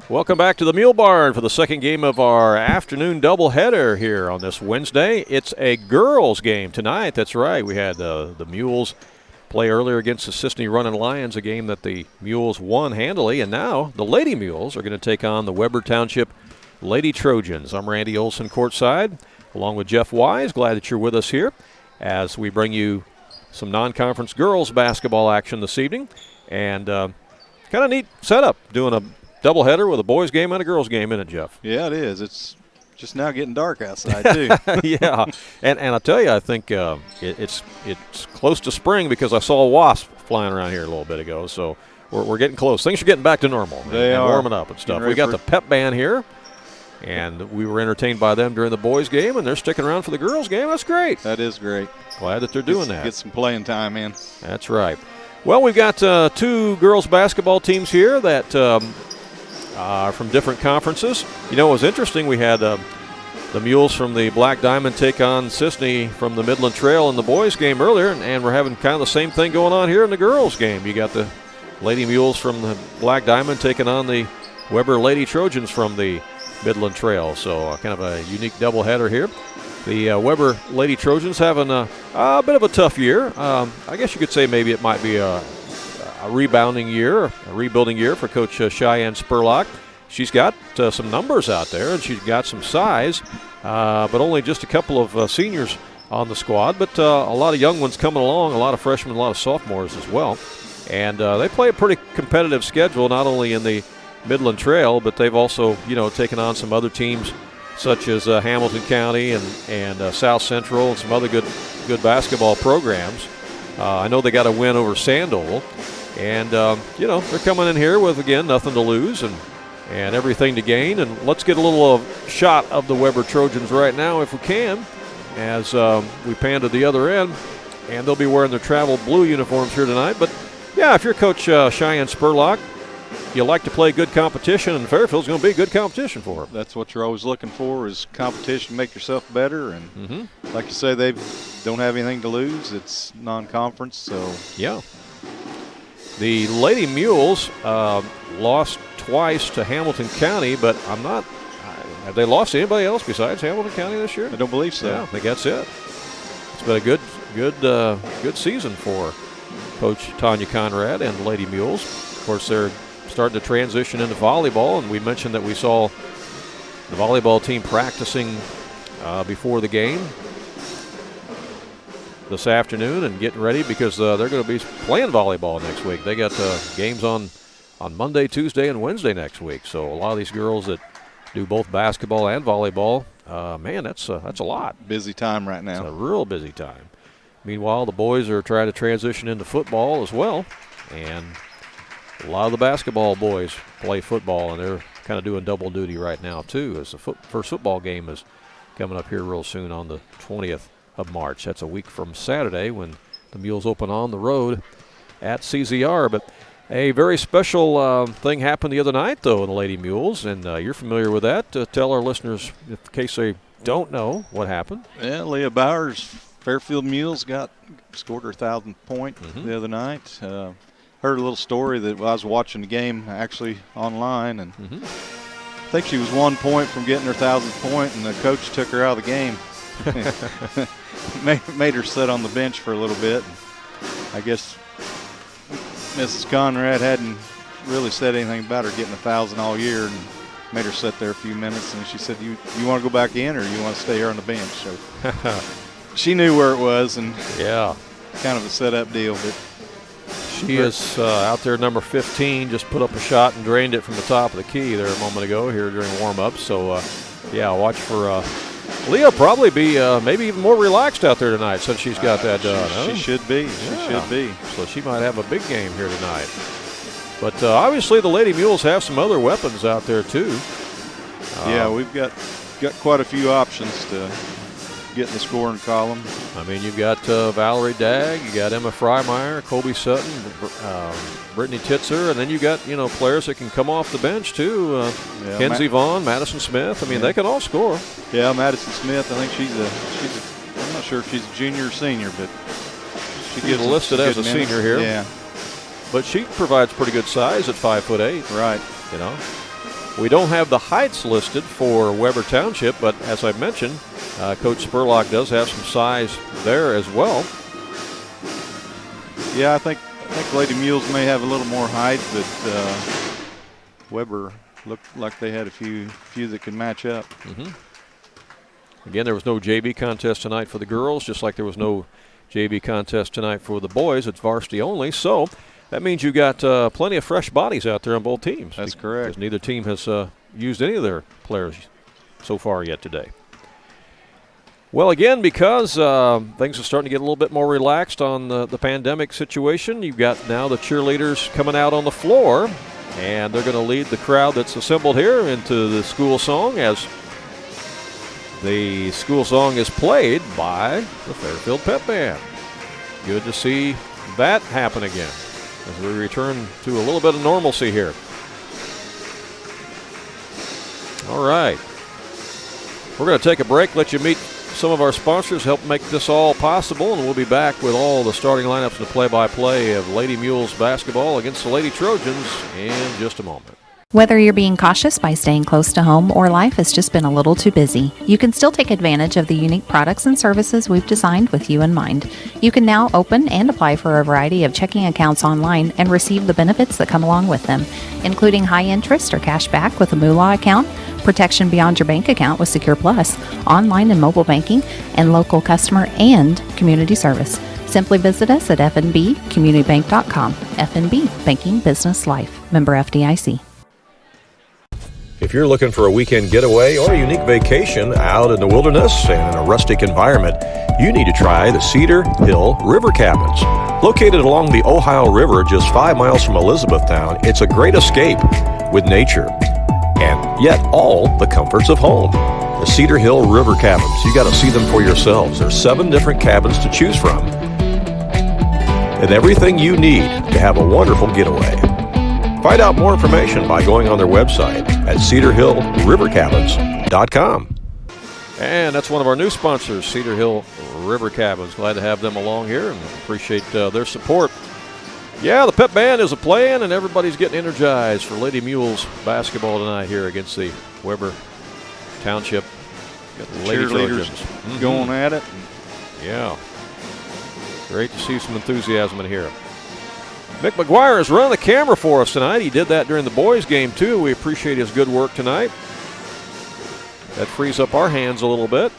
Welcome back to the Mule Barn for the second game of our afternoon doubleheader here on this Wednesday. It's a girls' game tonight. That's right. We had the Mules play earlier against the Sisseton Running Lions, a game that the Mules won handily, and now the Lady Mules are going to take on the Weber Township Lady Trojans. I'm Randy Olson courtside, along with Jeff Wise. Glad that you're with us here as we bring you some non-conference girls basketball action this evening. And kind of neat setup, doing a doubleheader with a boys game and a girls game, isn't it, Jeff? Yeah, it is. It's just now getting dark outside, too. Yeah, and I tell you, I think it's close to spring because I saw a wasp flying around here a little bit ago. So we're getting close. Things are getting back to normal. They are warming up and stuff. We got the pep band here, and we were entertained by them during the boys game, and they're sticking around for the girls game. That's great. That is great. Glad that they're doing that. Get some playing time in. That's right. Well, we've got two girls basketball teams here that are from different conferences. You know, it was interesting. We had the Mules from the Black Diamond take on Sisseton from the Midland Trail in the boys game earlier, and we're having kind of the same thing going on here in the girls game. You got the Lady Mules from the Black Diamond taking on the Weber Lady Trojans from the Midland Trail. So kind of a unique doubleheader here. The Weber Lady Trojans having a bit of a tough year. I guess you could say maybe it might be a rebounding year, a rebuilding year for Coach Cheyenne Spurlock. She's got some numbers out there, and she's got some size, but only just a couple of seniors on the squad. But a lot of young ones coming along, a lot of freshmen, a lot of sophomores as well. And they play a pretty competitive schedule, not only in the Midland Trail, but they've also, taken on some other teams such as Hamilton County and South Central and some other good basketball programs. I know they got a win over Sandoval. And, they're coming in here with, again, nothing to lose and everything to gain. And let's get a little shot of the Weber Trojans right now if we can as we pan to the other end. And they'll be wearing their travel blue uniforms here tonight. But, yeah, if you're Coach Cheyenne Spurlock, you like to play good competition, and Fairfield's going to be good competition for them. That's what you're always looking for is competition, make yourself better. And like you say, they don't have anything to lose. It's non-conference, so. Yeah. The Lady Mules lost twice to Hamilton County, but have they lost to anybody else besides Hamilton County this year? I don't believe so. Yeah, I think that's it. It's been a good season for Coach Tanya Conrad and the Lady Mules. Of course, they're starting to transition into volleyball, and we mentioned that we saw the volleyball team practicing before the game this afternoon and getting ready because they're going to be playing volleyball next week. They got games on Monday, Tuesday, and Wednesday next week. So a lot of these girls that do both basketball and volleyball, man, that's a lot. Busy time right now. It's a real busy time. Meanwhile, the boys are trying to transition into football as well, and a lot of the basketball boys play football, and they're kind of doing double duty right now too, as the first football game is coming up here real soon on the 20th of March. That's a week from Saturday when the Mules open on the road at CZR. But a very special thing happened the other night, though, in the Lady Mules, and you're familiar with that. Tell our listeners, in case they don't know, what happened. Yeah, Leah Bowers, Fairfield Mules scored her 1,000th point the other night. Heard a little story that I was watching the game actually online, and I think she was 1 point from getting her 1,000th point, and the coach took her out of the game. made her sit on the bench for a little bit. I guess Mrs. Conrad hadn't really said anything about her getting 1,000 all year, and made her sit there a few minutes. And she said, "You want to go back in, or you want to stay here on the bench?" So she knew where it was, and kind of a set-up deal. But she is out there, number 15, just put up a shot and drained it from the top of the key there a moment ago here during warm-up. So watch for. Leah probably be maybe even more relaxed out there tonight since she's got that done. She should be. She should be. So she might have a big game here tonight. But obviously the Lady Mules have some other weapons out there too. Yeah, we've got quite a few options to get in the scoring column. I mean, you've got Valerie Dagg, you got Emma Freimeyer, Colby Sutton, Brittany Titzer, and then you got players that can come off the bench too. Kenzie Vaughn, Madison Smith. I mean, they can all score. Yeah, Madison Smith. I think she's I'm not sure if she's a junior or senior, but she's listed as a senior here. Yeah, but she provides pretty good size at 5'8". Right. We don't have the heights listed for Weber Township, but as I mentioned, Coach Spurlock does have some size there as well. Yeah, I think Lady Mules may have a little more height, but Weber looked like they had a few that could match up. Mm-hmm. Again, there was no JV contest tonight for the girls, just like there was no JV contest tonight for the boys. It's varsity only, so that means you got plenty of fresh bodies out there on both teams. That's correct. Because neither team has used any of their players so far yet today. Well, again, because things are starting to get a little bit more relaxed on the pandemic situation, you've got now the cheerleaders coming out on the floor, and they're going to lead the crowd that's assembled here into the school song, as the school song is played by the Fairfield Pep Band. Good to see that happen again as we return to a little bit of normalcy here. All right. We're going to take a break, let you meet some of our sponsors, help make this all possible, and we'll be back with all the starting lineups and the play-by-play of Lady Mules basketball against the Lady Trojans in just a moment. Whether you're being cautious by staying close to home or life has just been a little too busy, you can still take advantage of the unique products and services we've designed with you in mind. You can now open and apply for a variety of checking accounts online and receive the benefits that come along with them, including high interest or cash back with a Moolah account, protection beyond your bank account with Secure Plus, online and mobile banking, and local customer and community service. Simply visit us at fnbcommunitybank.com. FNB, Banking Business Life. Member FDIC. If you're looking for a weekend getaway or a unique vacation out in the wilderness and in a rustic environment, you need to try the Cedar Hill River Cabins. Located along the Ohio River just 5 miles from Elizabethtown, it's a great escape with nature and yet all the comforts of home. The Cedar Hill River Cabins, you got to see them for yourselves. There's 7 different cabins to choose from and everything you need to have a wonderful getaway. Find out more information by going on their website at cedarhillrivercabins.com. And that's one of our new sponsors, Cedar Hill River Cabins. Glad to have them along here and appreciate their support. Yeah, the Pep Band is a-playing and everybody's getting energized for Lady Mules basketball tonight here against the Weber Township Lady Trojans. Going at it. Yeah. Great to see some enthusiasm in here. Mick McGuire has run the camera for us tonight. He did that during the boys' game, too. We appreciate his good work tonight. That frees up our hands a little bit.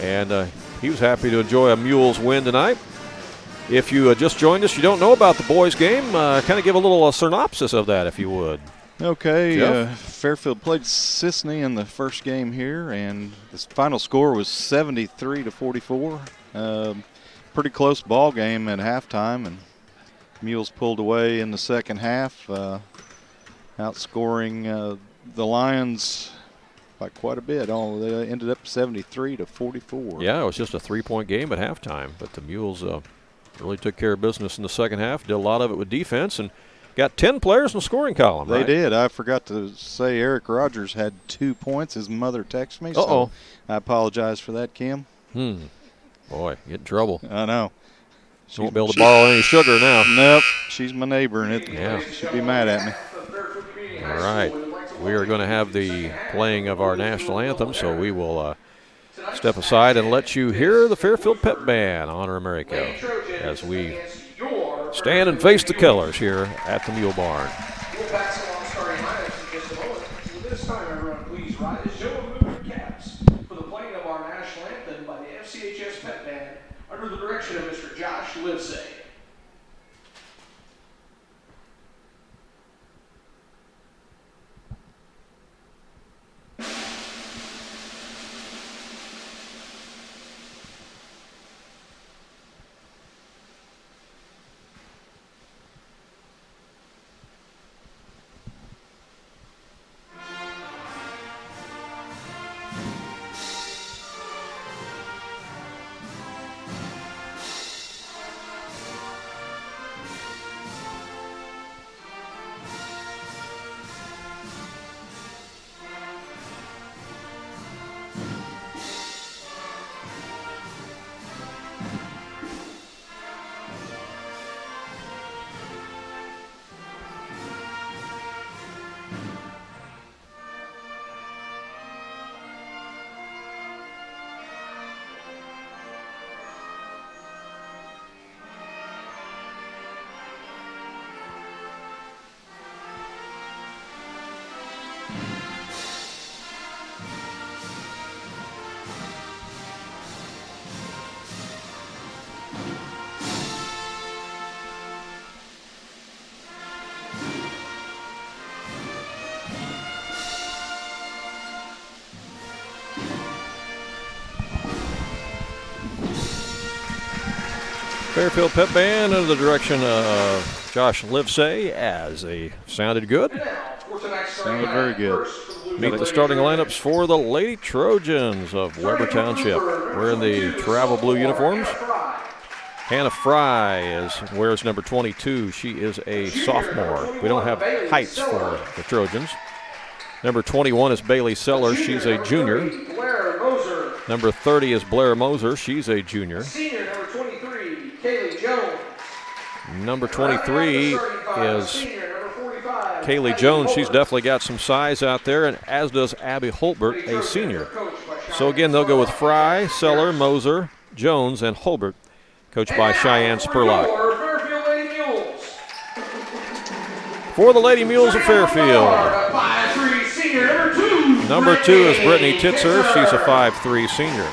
And he was happy to enjoy a Mules win tonight. If you just joined us, you don't know about the boys' game, kind of give a little synopsis of that, if you would. Okay, Fairfield played Sisney in the first game here, and the final score was 73-44. Pretty close ball game at halftime, and Mules pulled away in the second half, outscoring the Lions by quite a bit. They ended up 73-44. Yeah, it was just a 3-point game at halftime, but the Mules really took care of business in the second half, did a lot of it with defense, and got 10 players in the scoring column. They did. I forgot to say Eric Rogers had 2 points. His mother texted me, so I apologize for that, Kim. Boy, get in trouble. I know. She won't be able to borrow any sugar now. Nope. She's my neighbor, and she'll be mad at me. All right. We are going to have the playing of our national anthem, so we will step aside and let you hear the Fairfield Pep Band, Honor America, as we stand and face the colors here at the Mule Barn. We'll pass along starting lineups in just a moment. This time, everyone, please rise. Show a movement caps for the playing of our national anthem by the FCHS Pep Band under the direction of Mr. Josh Livesay. Fairfield Pep Band under the direction of Josh Livesay as they sounded good. Sounded very good. Meet the starting lineups for the Lady Trojans of Weber Township. Wearing the travel blue uniforms. Hannah Fry wears number 22. She is a sophomore. We don't have heights for the Trojans. Number 21 is Bailey Sellers. She's a junior. Number 30 is Blair Moser. She's a junior. Senior number 23, Kaylee Jones. Number 23 is Kaylee Jones. She's definitely got some size out there, and as does Abby Holbert, a senior. So again, they'll go with Fry, Seller, Moser, Jones, and Holbert, coached by Cheyenne Spurlock. For the Lady Mules of Fairfield, number 2 is Brittany Titzer. She's a 5'3" senior.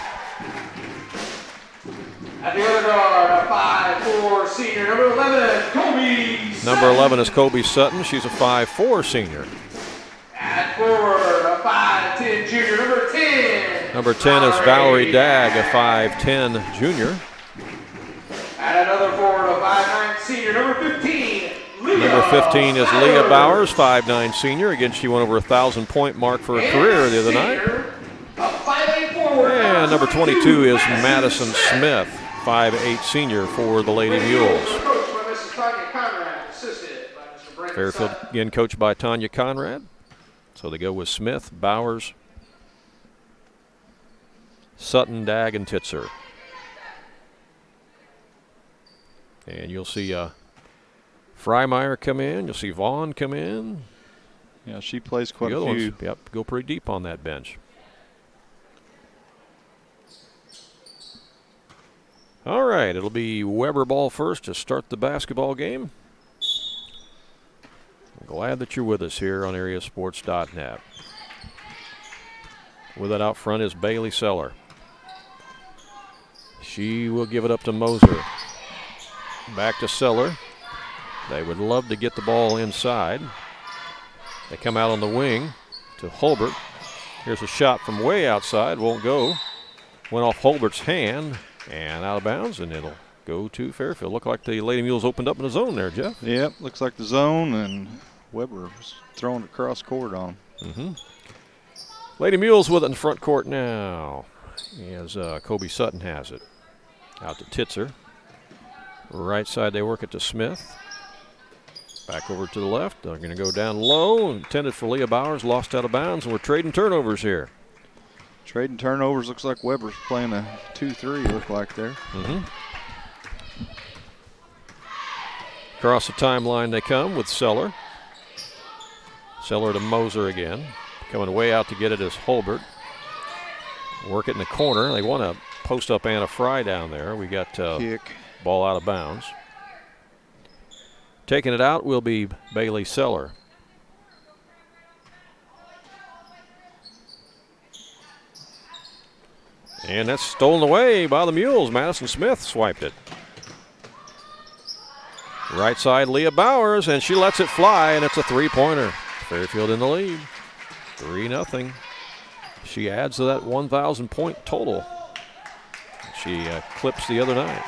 At the other guard, a 5'4" senior, number 11, Kobe Sutton. Number 11 is Kobe Sutton. She's a 5'4" senior. At forward, a 5'10" junior, number 10. Number 10 is Valerie Dagg, a 5'10" junior. At another forward, a 5'9" senior, number 15. Number 15 is Leah Bowers, 5'9" senior. Again, she went over 1,000-point mark for her career the other night. And number 22 is Madison Smith, 5'8" senior for the Lady Mules. Fairfield again coached by Tanya Conrad. So they go with Smith, Bowers, Sutton, Dagg, and Titzer. And you'll see Freimeyer come in. You'll see Vaughn come in. Yeah, she plays quite a few. Ones, yep, go pretty deep on that bench. All right, it'll be Weber ball first to start the basketball game. I'm glad that you're with us here on AreaSports.net. With it out front is Bailey Seller. She will give it up to Moser. Back to Seller. They would love to get the ball inside. They come out on the wing to Holbert. Here's a shot from way outside. Won't go. Went off Holbert's hand and out of bounds, and it'll go to Fairfield. Looked like the Lady Mules opened up in the zone there, Jeff. Yep, looks like the zone, and Weber was throwing it cross court on. Lady Mules with it in the front court now as Kobe Sutton has it. Out to Titzer. Right side they work it to Smith. Back over to the left. They're going to go down low. Intended for Leah Bowers. Lost out of bounds. And we're trading turnovers here. Trading turnovers. Looks like Weber's playing a 2-3, look like there. Across the timeline they come with Seller. Seller to Moser again. Coming way out to get it is Holbert. Work it in the corner. They want to post up Anna Fry down there. We got kick. Ball out of bounds. Taking it out will be Bailey Seller. And that's stolen away by the Mules. Madison Smith swiped it. Right side, Leah Bowers, and she lets it fly, and it's a three-pointer. Fairfield in the lead, 3-0. She adds to that 1,000-point total. She clips the other night.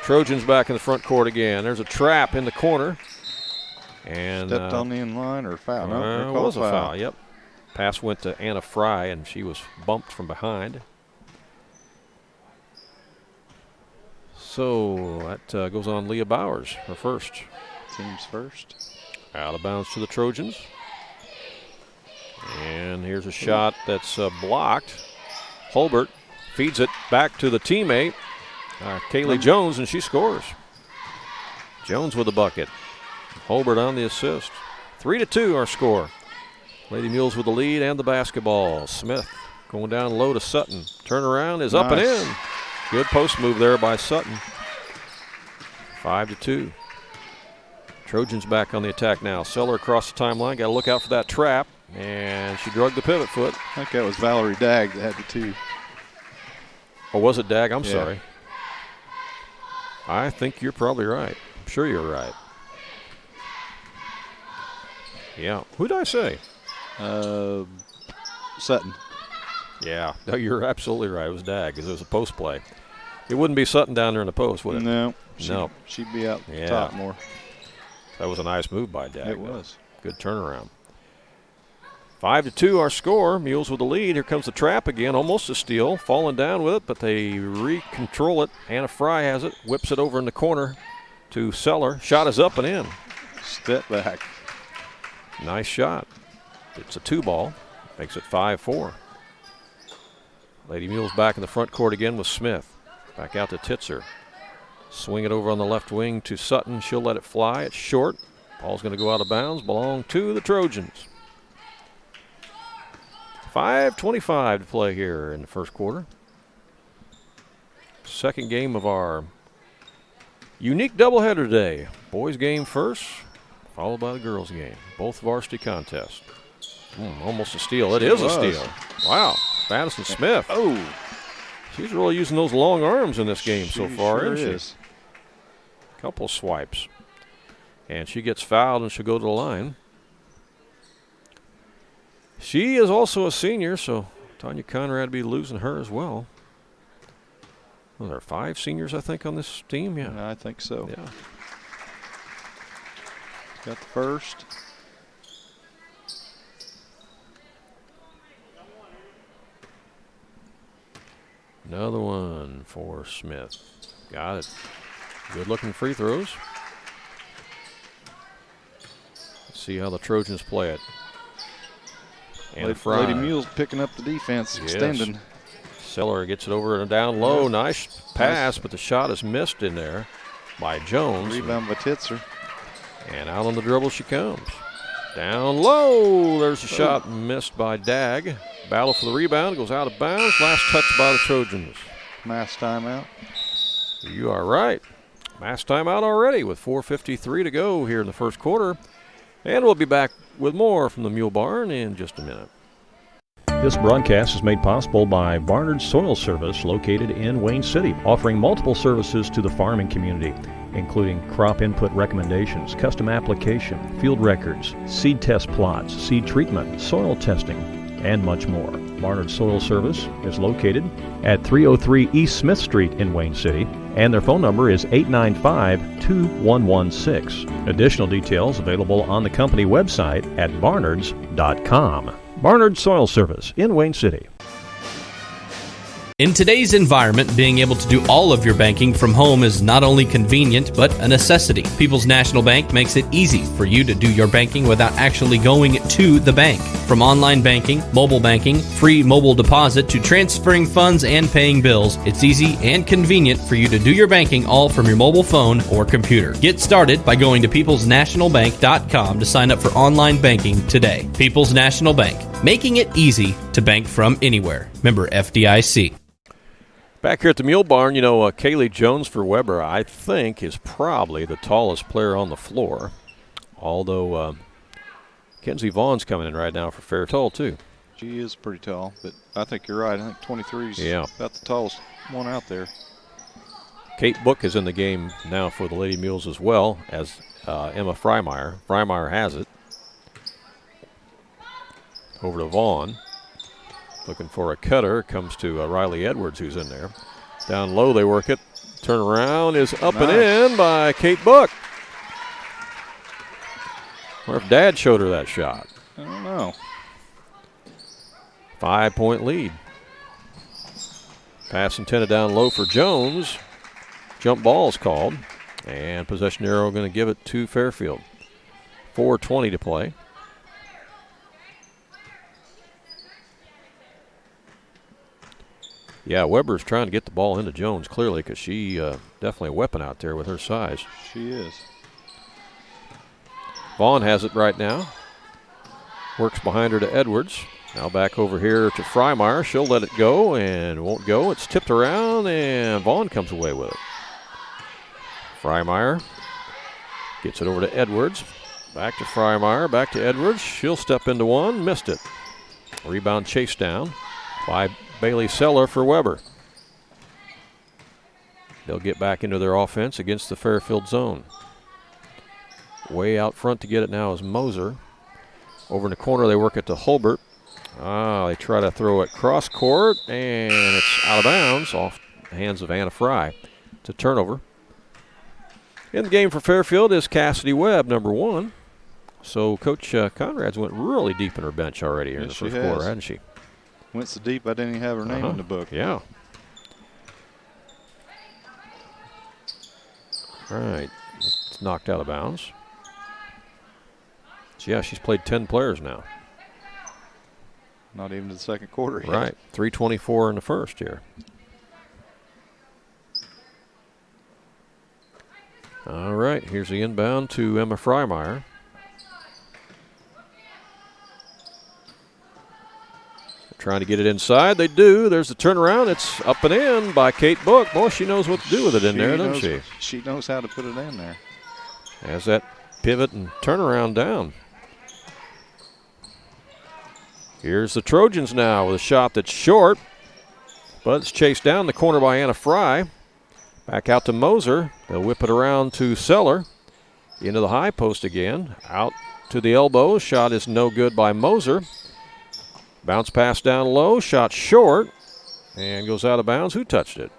Trojans back in the front court again. There's a trap in the corner. And stepped on the in-line or foul? No, it was a foul, yep. Pass went to Anna Fry, and she was bumped from behind. So that goes on Leah Bowers, her first. Team's first. Out of bounds to the Trojans. And here's a shot that's blocked. Holbert feeds it back to the teammate, Kaylee Jones, and she scores. Jones with the bucket. Holbert on the assist. 3-2 our score. Lady Mules with the lead and the basketball. Smith going down low to Sutton. Turnaround is up and in. Good post move there by Sutton. 5-2. Trojans back on the attack now. Seller across the timeline. Got to look out for that trap. And she drug the pivot foot. I think that was Valerie Dagg that had the two. Or was it Dagg? I'm sorry. I think you're probably right. I'm sure you're right. Yeah. Who did I say? Sutton. Yeah. No, you're absolutely right. It was Dagg because it was a post play. It wouldn't be Sutton down there in the post, would it? No. No. She'd be out top more. That was a nice move by Dag. It was. Good turnaround. 5-2 our score. Mules with the lead. Here comes the trap again. Almost a steal. Falling down with it, but they re-control it. Anna Fry has it. Whips it over in the corner to Seller. Shot is up and in. Step back. Nice shot. It's a 2-ball. Makes it 5-4. Lady Mules back in the front court again with Smith. Back out to Titzer. Swing it over on the left wing to Sutton. She'll let it fly. It's short. Ball's going to go out of bounds. Belong to the Trojans. 5:25 to play here in the first quarter. Second game of our unique doubleheader today. Boys game first, followed by the girls game. Both varsity contests. Almost a steal. It is a steal. Wow. Madison Smith. Oh. She's really using those long arms in this game so far, sure isn't she? Couple swipes. And she gets fouled and she'll go to the line. She is also a senior, so Tanya Conrad will be losing her as well. Well, there are 5 seniors, I think, on this team. Yeah, I think so. Yeah. Got the first. Another one for Smith. Got it. Good-looking free throws. Let's see how the Trojans play it. And Lady Mules picking up the defense, extending. Seller gets it over and down low. Nice pass, but the shot is missed in there by Jones. Rebound by Titzer. And out on the dribble she comes. Down low. There's a shot missed by Dag. Battle for the rebound. Goes out of bounds. Last touch by the Trojans. Mass timeout. You are right. Mass timeout already with 4:53 to go here in the first quarter. And we'll be back with more from the Mule Barn in just a minute. This broadcast is made possible by Barnard Soil Service, located in Wayne City, offering multiple services to the farming community, including crop input recommendations, custom application, field records, seed test plots, seed treatment, soil testing, and much more. Barnard Soil Service is located at 303 East Smith Street in Wayne City, and their phone number is 895-2116. Additional details available on the company website at barnards.com. Barnard Soil Service in Wayne City. In today's environment, being able to do all of your banking from home is not only convenient, but a necessity. People's National Bank makes it easy for you to do your banking without actually going to the bank. From online banking, mobile banking, free mobile deposit, to transferring funds and paying bills, it's easy and convenient for you to do your banking all from your mobile phone or computer. Get started by going to peoplesnationalbank.com to sign up for online banking today. People's National Bank, making it easy to bank from anywhere. Member FDIC. Back here at the Mule Barn, Kaylee Jones for Weber, I think, is probably the tallest player on the floor. Although Kenzie Vaughn's coming in right now for Fairfield, too. She is pretty tall, but I think you're right. I think 23 is about the tallest one out there. Kate Book is in the game now for the Lady Mules as well as Emma Freimeyer. Freimeyer has it. Over to Vaughn. Looking for a cutter. Comes to Riley Edwards, who's in there. Down low, they work it. Turnaround is up and in by Kate Book. Or if Dad showed her that shot. I don't know. 5-point lead. Pass intended down low for Jones. Jump ball is called. And possession arrow going to give it to Fairfield. 4:20 to play. Yeah, Weber's trying to get the ball into Jones clearly because she definitely a weapon out there with her size. She is. Vaughn has it right now. Works behind her to Edwards. Now back over here to Freimeyer. She'll let it go and won't go. It's tipped around and Vaughn comes away with it. Freimeyer gets it over to Edwards. Back to Freimeyer, back to Edwards. She'll step into one, missed it. Rebound chased down by Bailey Seller for Weber. They'll get back into their offense against the Fairfield zone. Way out front to get it now is Moser. Over in the corner, they work it to Hulbert. They try to throw it cross court, and it's out of bounds off the hands of Anna Fry. It's a turnover. In the game for Fairfield is Cassidy Webb, number 1. So Coach Conrad's went really deep in her bench already here in the first quarter, hasn't she? Went so deep I didn't even have her name in the book. Yeah. All right. It's knocked out of bounds. So, yeah, she's played 10 players now. Not even the second quarter yet. Right. 3:24 in the first here. All right. Here's the inbound to Emma Freimeyer. Trying to get it inside. They do. There's the turnaround. It's up and in by Kate Book. Boy, she knows what to do with it in there, doesn't she? She knows how to put it in there. Has that pivot and turnaround down. Here's the Trojans now with a shot that's short, but it's chased down the corner by Anna Fry. Back out to Moser. They'll whip it around to Seller. Into the high post again. Out to the elbow. Shot is no good by Moser. Bounce pass down low, shot short, and goes out of bounds. Who touched it?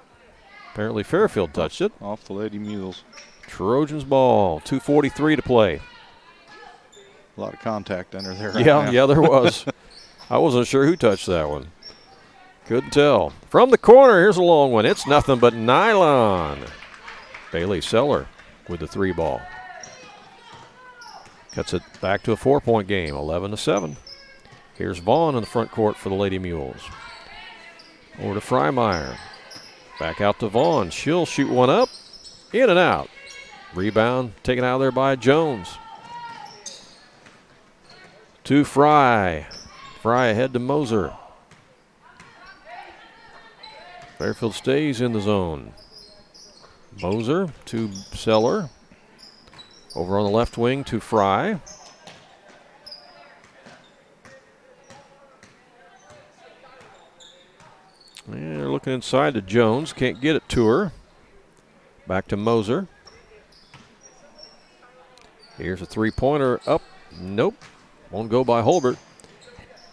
Apparently Fairfield touched it. Off the Lady Mules. Trojans ball, 2:43 to play. A lot of contact under there right Yeah, now. yeah, there was. I wasn't sure who touched that one. Couldn't tell. From the corner, here's a long one. It's nothing but nylon. Bailey Seller with the 3 ball. Cuts it back to a 4-point game, 11-7. Here's Vaughn in the front court for the Lady Mules. Over to Freimeyer. Back out to Vaughn. She'll shoot one up. In and out. Rebound taken out there by Jones. To Fry. Fry ahead to Moser. Fairfield stays in the zone. Moser to Seller. Over on the left wing to Fry. And they're looking inside to Jones. Can't get it to her. Back to Moser. Here's a 3-pointer up. Nope. Won't go by Holbert.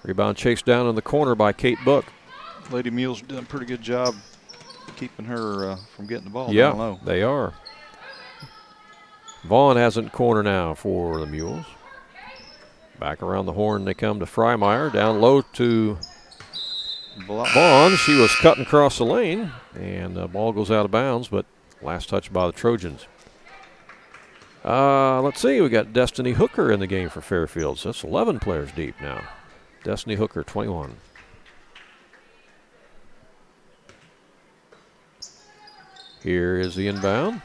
Rebound chased down in the corner by Kate Book. Lady Mules done a pretty good job keeping her from getting the ball Yeah, down low. they are. Vaughn has it in corner now for the Mules. Back around the horn they come to Freimeyer. Down low to Vaughn. She was cutting across the lane, and the ball goes out of bounds, but last touch by the Trojans. Let's see. We got Destiny Hooker in the game for Fairfield. So that's 11 players deep now. Destiny Hooker, 21. Here is the inbound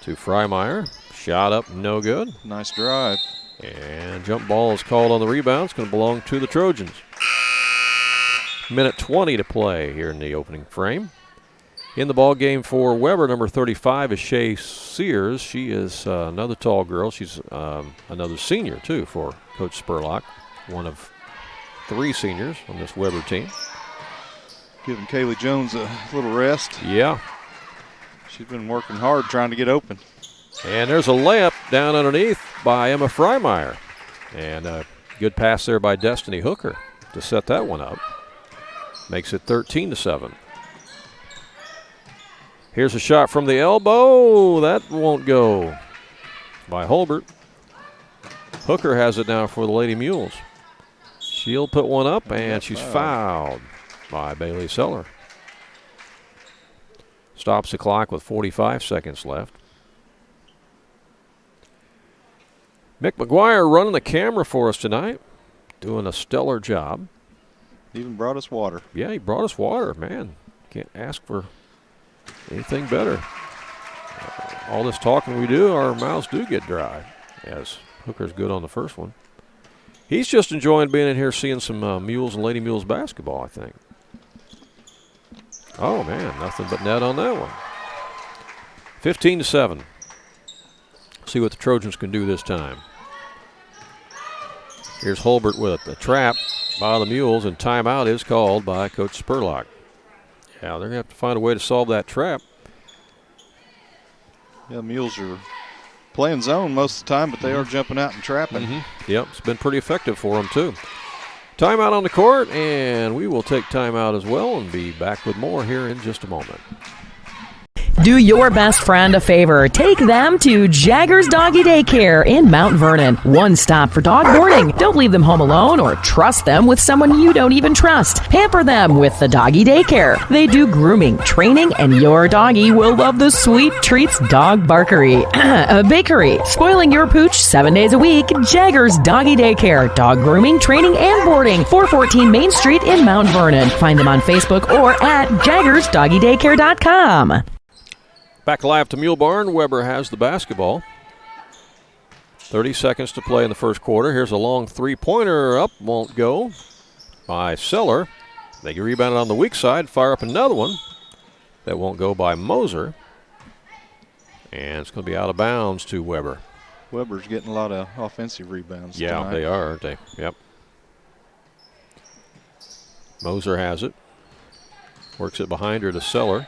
to Freimeyer. Shot up, no good. Nice drive. And jump ball is called on the rebound. It's going to belong to the Trojans. Minute 20 to play here in the opening frame. In the ball game for Weber, number 35 is Shay Sears. She is another tall girl. She's another senior, too, for Coach Spurlock. One of 3 seniors on this Weber team. Giving Kaylee Jones a little rest. Yeah. She's been working hard trying to get open. And there's a layup down underneath by Emma Freimeyer. And a good pass there by Destiny Hooker to set that one up. Makes it 13-7. Here's a shot from the elbow. That won't go by Holbert. Hooker has it now for the Lady Mules. She'll put one up, and she's fouled by Bailey Seller. Stops the clock with 45 seconds left. Mick McGuire running the camera for us tonight. Doing a stellar job. Even brought us water. Yeah, he brought us water, man. Can't ask for anything better. All this talking we do, our mouths do get dry, as Hooker's good on the first one. He's just enjoying being in here seeing some Mules and Lady Mules basketball, I think. Oh, man, nothing but net on that one. 15-7. See what the Trojans can do this time. Here's Holbert with a trap by the Mules, and timeout is called by Coach Spurlock. Yeah, they're going to have to find a way to solve that trap. Yeah, the Mules are playing zone most of the time, but they are jumping out and trapping. Yep, it's been pretty effective for them, too. Timeout on the court, and we will take timeout as well and be back with more here in just a moment. Do your best friend a favor. Take them to Jagger's Doggy Daycare in Mount Vernon. One stop for dog boarding. Don't leave them home alone or trust them with someone you don't even trust. Pamper them with the Doggy Daycare. They do grooming, training, and your doggy will love the sweet treats dog barkery. Bakery. Spoiling your pooch 7 days a week. Jagger's Doggy Daycare. Dog grooming, training, and boarding. 414 Main Street in Mount Vernon. Find them on Facebook or at jaggersdoggydaycare.com. Back live to Mule Barn. Weber has the basketball. 30 seconds to play in the first quarter. Here's a long three-pointer up. Won't go by Seller. They rebound it on the weak side. Fire up another one. That won't go by Moser. And it's going to be out of bounds to Weber. Weber's getting a lot of offensive rebounds tonight. They are, aren't they? Yep. Moser has it. Works it behind her to Seller.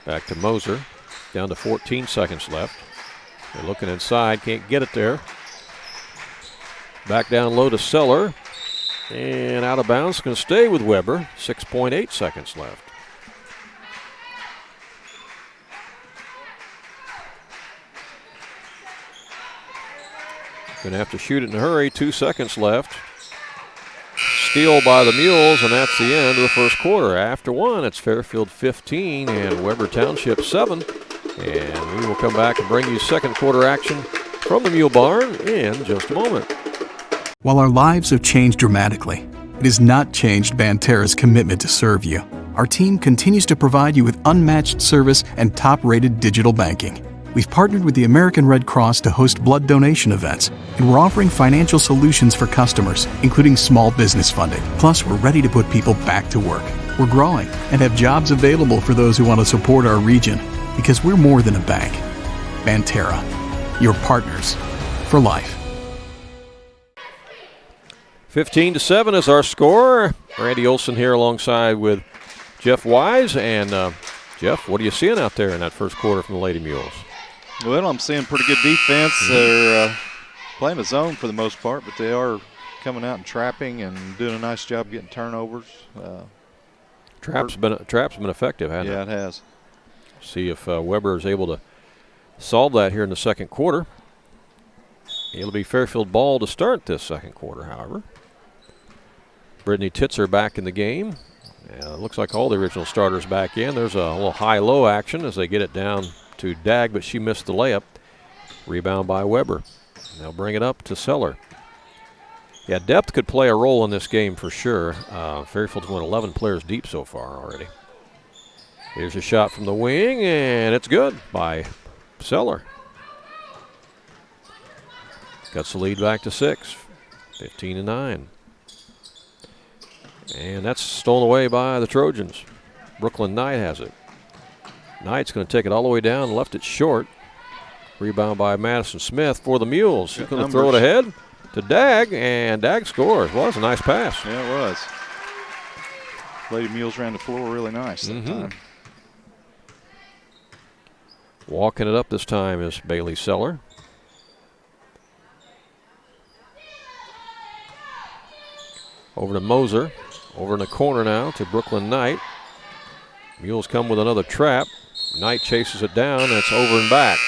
Back to Moser. Down to 14 seconds left. They're looking inside. Can't get it there. Back down low to Seller. And out of bounds. Going to stay with Weber. 6.8 seconds left. Going to have to shoot it in a hurry. 2 seconds left. Steal by the Mules, and that's the end of the first quarter. After one, it's Fairfield 15 and Weber Township 7. And we will come back and bring you second quarter action from the Mule Barn in just a moment. While our lives have changed dramatically, it has not changed Banterra's commitment to serve you. Our team continues to provide you with unmatched service and top-rated digital banking. We've partnered with the American Red Cross to host blood donation events, and we're offering financial solutions for customers, including small business funding. Plus, we're ready to put people back to work. We're growing and have jobs available for those who want to support our region, because we're more than a bank. Banterra, your partners for life. 15-7 is our score. Randy Olson here alongside with Jeff Wise. And Jeff, what are you seeing out there in that first quarter from the Lady Mules? Well, I'm seeing pretty good defense. They're playing a zone for the most part, but they are coming out and trapping and doing a nice job getting turnovers. Trap's been effective, hasn't it? Yeah, it has. See if Weber is able to solve that here in the second quarter. It'll be Fairfield ball to start this second quarter, however. Brittany Titzer back in the game. Looks like all the original starters back in. There's a little high-low action as they get it down to Dag, but she missed the layup. Rebound by Weber. And they'll bring it up to Seller. Yeah, depth could play a role in this game for sure. Fairfield's went 11 players deep so far already. Here's a shot from the wing, and it's good by Seller. Cuts the lead back to 6, 15-9. And that's stolen away by the Trojans. Brooklyn Knight has it. Knight's going to take it all the way down, left it short. Rebound by Madison Smith for the Mules. She's going to throw it ahead to Dag, and Dag scores. Well, that's a nice pass. Yeah, it was. Lady Mules ran the floor really nice that time. Walking it up this time is Bailey Seller. Over to Moser. Over in the corner now to Brooklyn Knight. Mules come with another trap. Knight chases it down, and it's over and back.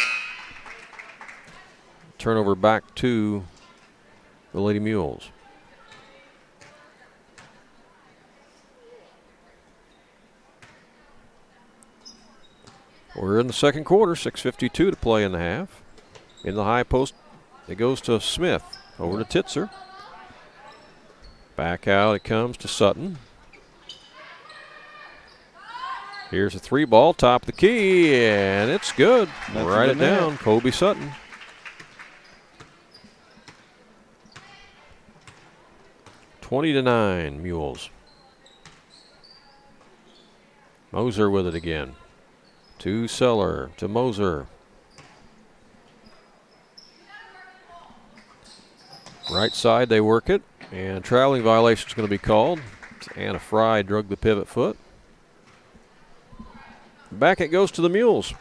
Turnover back to the Lady Mules. We're in the second quarter, 6:52 to play in the half. In the high post, it goes to Smith. Over to Titzer. Back out it comes to Sutton. Here's a three ball, top of the key, and it's good. Write it down, Kobe Sutton. (20-9) Mules. Moser with it again. To Seller, to Moser. Right side, they work it, and traveling violation is going to be called. Anna Fry drug the pivot foot. Back it goes to the Mules.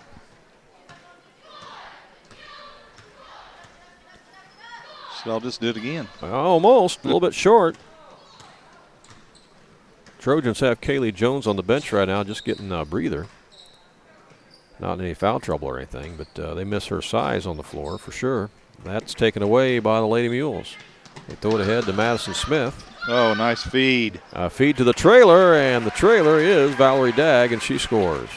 So I'll just do it again. Almost, a little bit short. Trojans have Kaylee Jones on the bench right now, just getting a breather. Not in any foul trouble or anything, but they miss her size on the floor for sure. That's taken away by the Lady Mules. They throw it ahead to Madison Smith. Oh, nice feed. Feed to the trailer, and the trailer is Valerie Dagg, and she scores.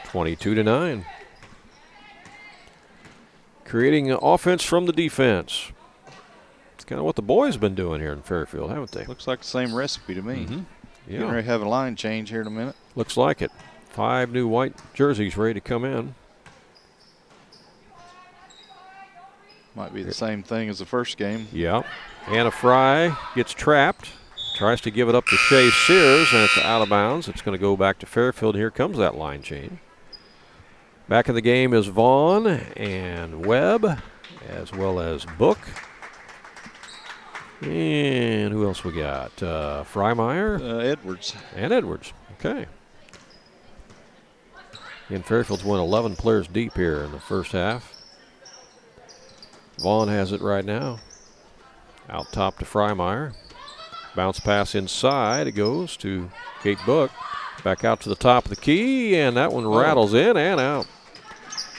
22-9. Creating offense from the defense. It's kind of what the boys have been doing here in Fairfield, haven't they? Looks like the same recipe to me. Mm-hmm. Yeah. Getting ready to have a line change here in a minute. Looks like it. 5 new white jerseys ready to come in. Might be the same thing as the first game. Yeah. Anna Fry gets trapped. Tries to give it up to Shay Sears, and it's out of bounds. It's going to go back to Fairfield. Here comes that line change. Back in the game is Vaughn and Webb, as well as Book. And who else we got? Freimeyer. Edwards. And Edwards. Okay. And Fairfield's went 11 players deep here in the first half. Vaughn has it right now. Out top to Freimeyer. Bounce pass inside. It goes to Kate Book. Back out to the top of the key, and that one rattles in and out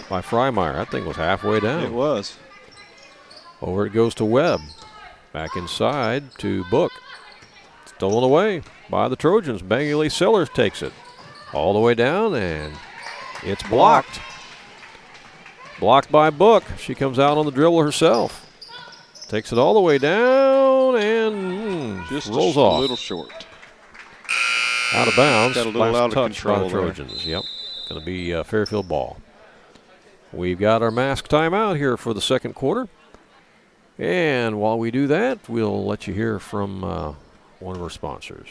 by Freimeyer. That thing was halfway down. It was. Over it goes to Webb. Back inside to Book. Stolen away by the Trojans. Bailey Sellers takes it all the way down, and it's blocked. Blocked by Book. She comes out on the dribble herself. Takes it all the way down and just rolls off. A little short. Out of bounds. Got a little out of touch by the Trojans. Yep. Going to be Fairfield ball. We've got our mask timeout here for the second quarter. And while we do that, we'll let you hear from one of our sponsors.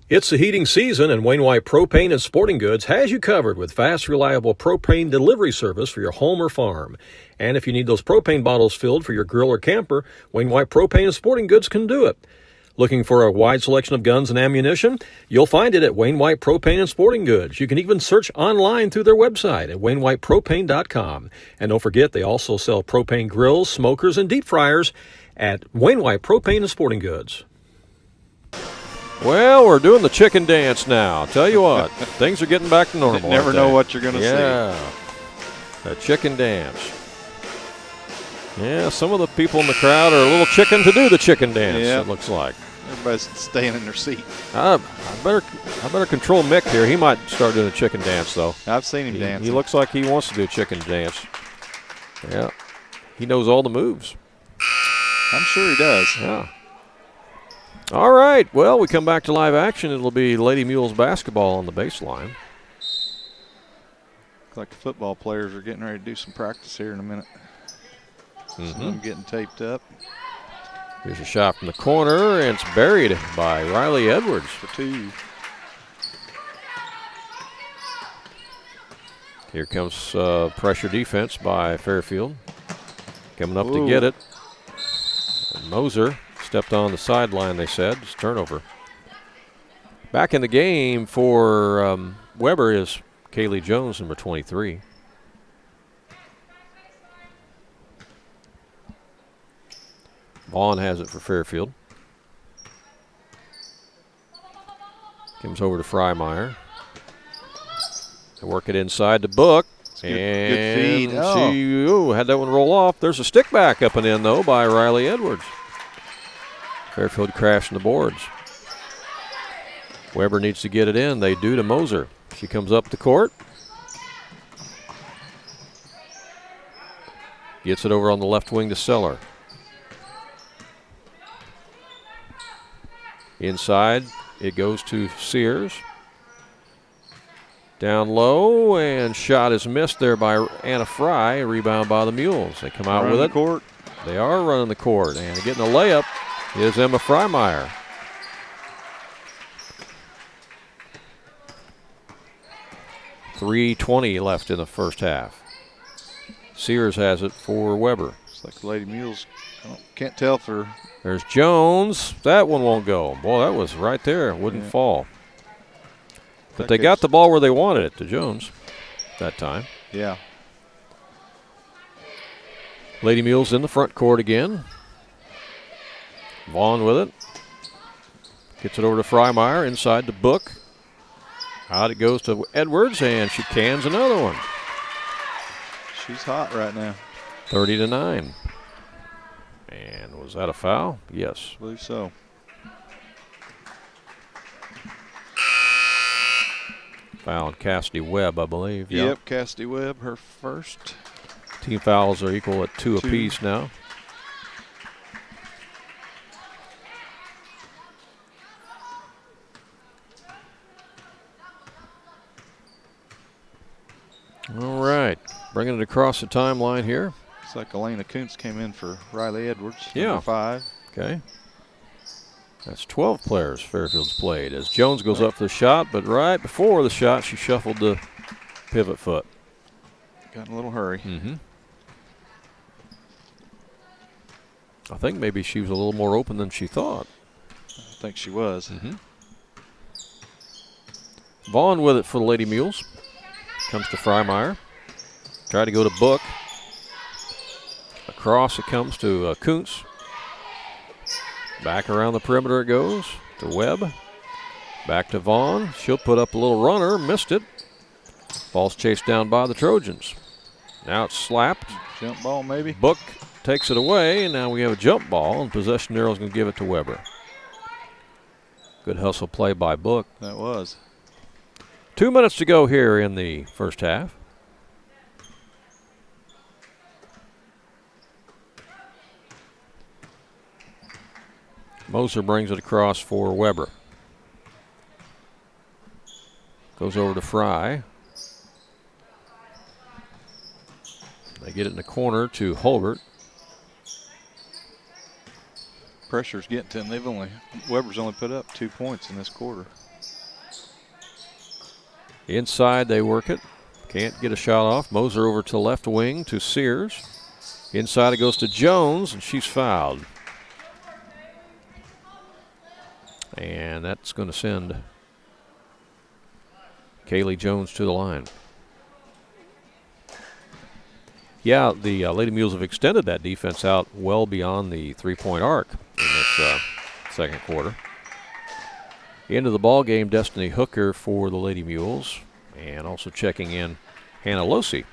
It's the heating season, and Wainwright Propane and Sporting Goods has you covered with fast, reliable propane delivery service for your home or farm. And if you need those propane bottles filled for your grill or camper, Wainwright Propane and Sporting Goods can do it. Looking for a wide selection of guns and ammunition? You'll find it at Wainwright Propane and Sporting Goods. You can even search online through their website at wainwrightpropane.com. And don't forget, they also sell propane grills, smokers, and deep fryers at Wainwright Propane and Sporting Goods. Well, we're doing the chicken dance now. Tell you what, things are getting back to normal. You never know what you're going to see. Yeah, the chicken dance. Yeah, some of the people in the crowd are a little chicken to do the chicken dance, it looks like. Everybody's staying in their seat. I better control Mick here. He might start doing a chicken dance, though. I've seen him dance. He looks like he wants to do a chicken dance. Yeah, he knows all the moves. I'm sure he does. Yeah. All right, well, we come back to live action. It'll be Lady Mules basketball on the baseline. Looks like the football players are getting ready to do some practice here in a minute. Some of them getting taped up. Here's a shot from the corner, and it's buried by Riley Edwards. For two. Here comes pressure defense by Fairfield. Coming up to get it. And Moser stepped on the sideline, they said. It's turnover. Back in the game for Weber is Kaylee Jones, number 23. Vaughn has it for Fairfield. Comes over to Freimeyer. They work it inside to Book. Good feed. She had that one roll off. There's a stick back up and in, though, by Riley Edwards. Fairfield crashing the boards. Weber needs to get it in. They do to Moser. She comes up the court. Gets it over on the left wing to Seller. Inside, it goes to Sears. Down low, and shot is missed there by Anna Fry. Rebound by the Mules. They come out with it. Court. They are running the court, and getting a layup is Emma Freimeyer. .320 left in the first half. Sears has it for Weber. It's like the Lady Mules. Can't tell if they're. There's Jones. That one won't go. Boy, that was right there. It wouldn't fall. But they got the ball where they wanted it to Jones that time. Yeah. Lady Mules in the front court again. Vaughn with it. Gets it over to Freimeyer, inside to Book. Out it goes to Edwards, and she cans another one. She's hot right now. 30-9. And was that a foul? Yes. I believe so. Foul on Cassidy Webb, I believe. Yep, Cassidy Webb, her first. Team fouls are equal at 2 apiece now. All right, bringing it across the timeline here. Looks like Elena Kuntz came in for Riley Edwards, Yeah. number 5. Okay. That's 12 players Fairfield's played as Jones goes up for the shot, but right before the shot, she shuffled the pivot foot. Got in a little hurry. Mm-hmm. I think maybe she was a little more open than she thought. I think she was. Mm-hmm. Vaughn with it for the Lady Mules. Comes to Freimeyer. Try to go to Book. Across it comes to Kuntz. Back around the perimeter it goes to Webb. Back to Vaughn. She'll put up a little runner. Missed it. Ball's chased down by the Trojans. Now it's slapped. Jump ball maybe. Book takes it away, and now we have a jump ball, and possession arrow is going to give it to Weber. Good hustle play by Book. That was. 2 minutes to go here in the first half. Moser brings it across for Weber. Goes over to Fry. They get it in the corner to Holbert. Pressure's getting to them. Weber's only put up 2 points in this quarter. Inside they work it. Can't get a shot off. Moser over to left wing to Sears. Inside it goes to Jones, and she's fouled. And that's going to send Kaylee Jones to the line. Yeah, the Lady Mules have extended that defense out well beyond the three-point arc in this second quarter. Into the ball game, Destiny Hooker for the Lady Mules, and also checking in Hannah Losi.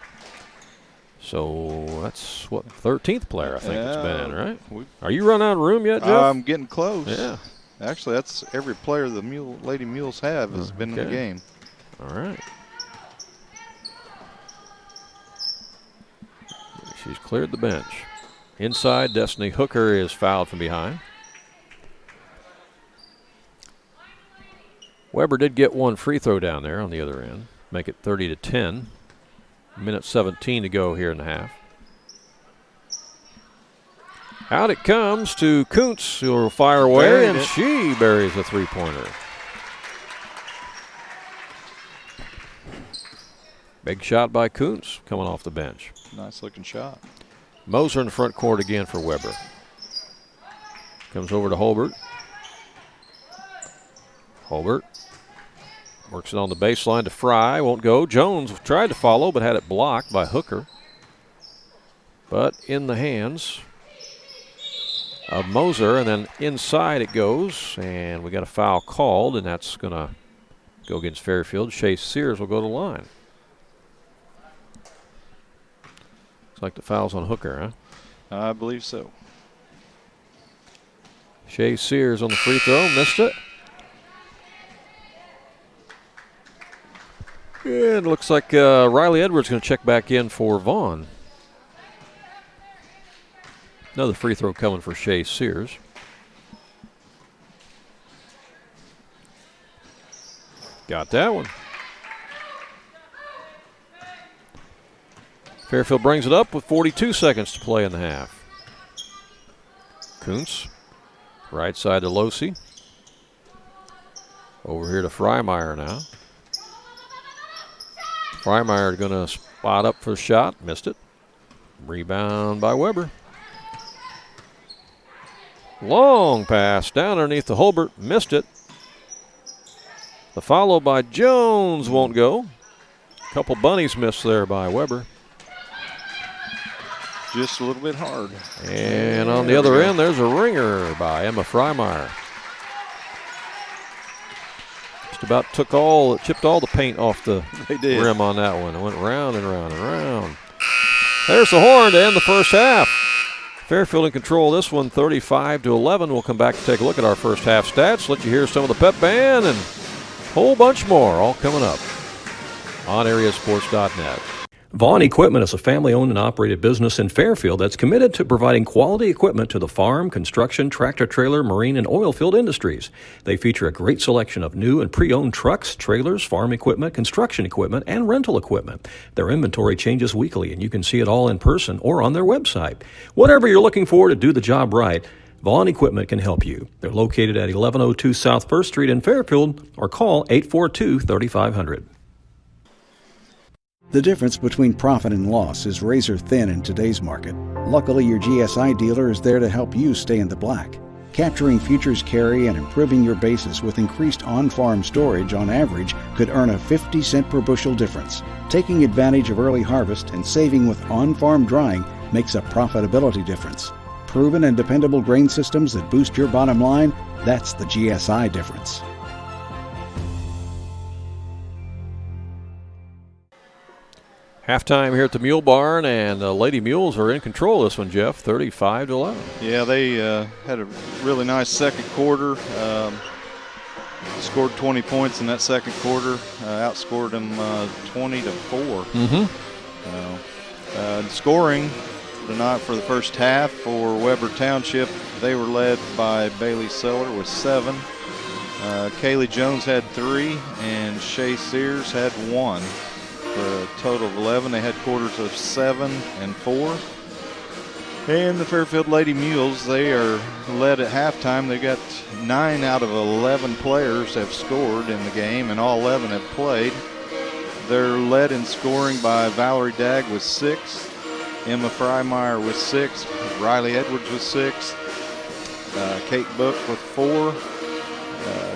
So that's what, 13th player I think it's been in, right? Are you running out of room yet, Jeff? I'm getting close. Yeah. Actually, that's every player the Lady Mules have has been in the game. All right. She's cleared the bench. Inside, Destiny Hooker is fouled from behind. Weber did get one free throw down there on the other end. Make it 30-10. Minute 17 to go here in the half. Out it comes to Kuntz, who will fire away, and she buries a three-pointer. Big shot by Kuntz coming off the bench. Nice looking shot. Moser in the front court again for Weber. Comes over to Holbert. Holbert works it on the baseline to Fry. Won't go. Jones tried to follow but had it blocked by Hooker. But in the hands of Moser, and then inside it goes, and we got a foul called, and that's going to go against Fairfield. Shea Sears will go to the line. Looks like the foul's on Hooker, huh? I believe so. Shea Sears on the free throw, missed it. And it looks like Riley Edwards going to check back in for Vaughn. Another free throw coming for Shea Sears. Got that one. Fairfield brings it up with 42 seconds to play in the half. Kuntz, right side to Losi. Over here to Freimeyer now. Freimeyer going to spot up for the shot. Missed it. Rebound by Weber. Long pass down underneath the Holbert. Missed it. The follow by Jones won't go. A couple bunnies missed there by Weber. just a little bit hard. And on the other end, there's a ringer by Emma Freimeyer. Just about chipped all the paint off the rim on that one. It went round and round and round. There's the horn to end the first half. Fairfield in control of this one, 35-11. We'll come back and take a look at our first half stats, let you hear some of the pep band, and a whole bunch more, all coming up on AreaSports.net. Vaughn Equipment is a family-owned and operated business in Fairfield that's committed to providing quality equipment to the farm, construction, tractor-trailer, marine, and oil field industries. They feature a great selection of new and pre-owned trucks, trailers, farm equipment, construction equipment, and rental equipment. Their inventory changes weekly, and you can see it all in person or on their website. Whatever you're looking for to do the job right, Vaughn Equipment can help you. They're located at 1102 South 1st Street in Fairfield, or call 842-3500. The difference between profit and loss is razor thin in today's market. Luckily, your GSI dealer is there to help you stay in the black. Capturing futures carry and improving your basis with increased on-farm storage on average could earn a 50-cent per bushel difference. Taking advantage of early harvest and saving with on-farm drying makes a profitability difference. Proven and dependable grain systems that boost your bottom line, that's the GSI difference. Halftime here at the Mule Barn, and the Lady Mules are in control of this one, Jeff, 35-11. Yeah, they had a really nice second quarter. Scored 20 points in that second quarter. Outscored them 20-4. Scoring tonight for the first half for Weber Township, they were led by Bailey Seller with 7. Kaylee Jones had 3, and Shay Sears had 1. For a total of 11. They had quarters of 7 and 4. And the Fairfield Lady Mules, they are led at halftime. They got 9 out of 11 players have scored in the game, and all 11 have played. They're led in scoring by Valerie Dagg with 6, Emma Freimeyer with 6, Riley Edwards with 6, Kate Book with 4,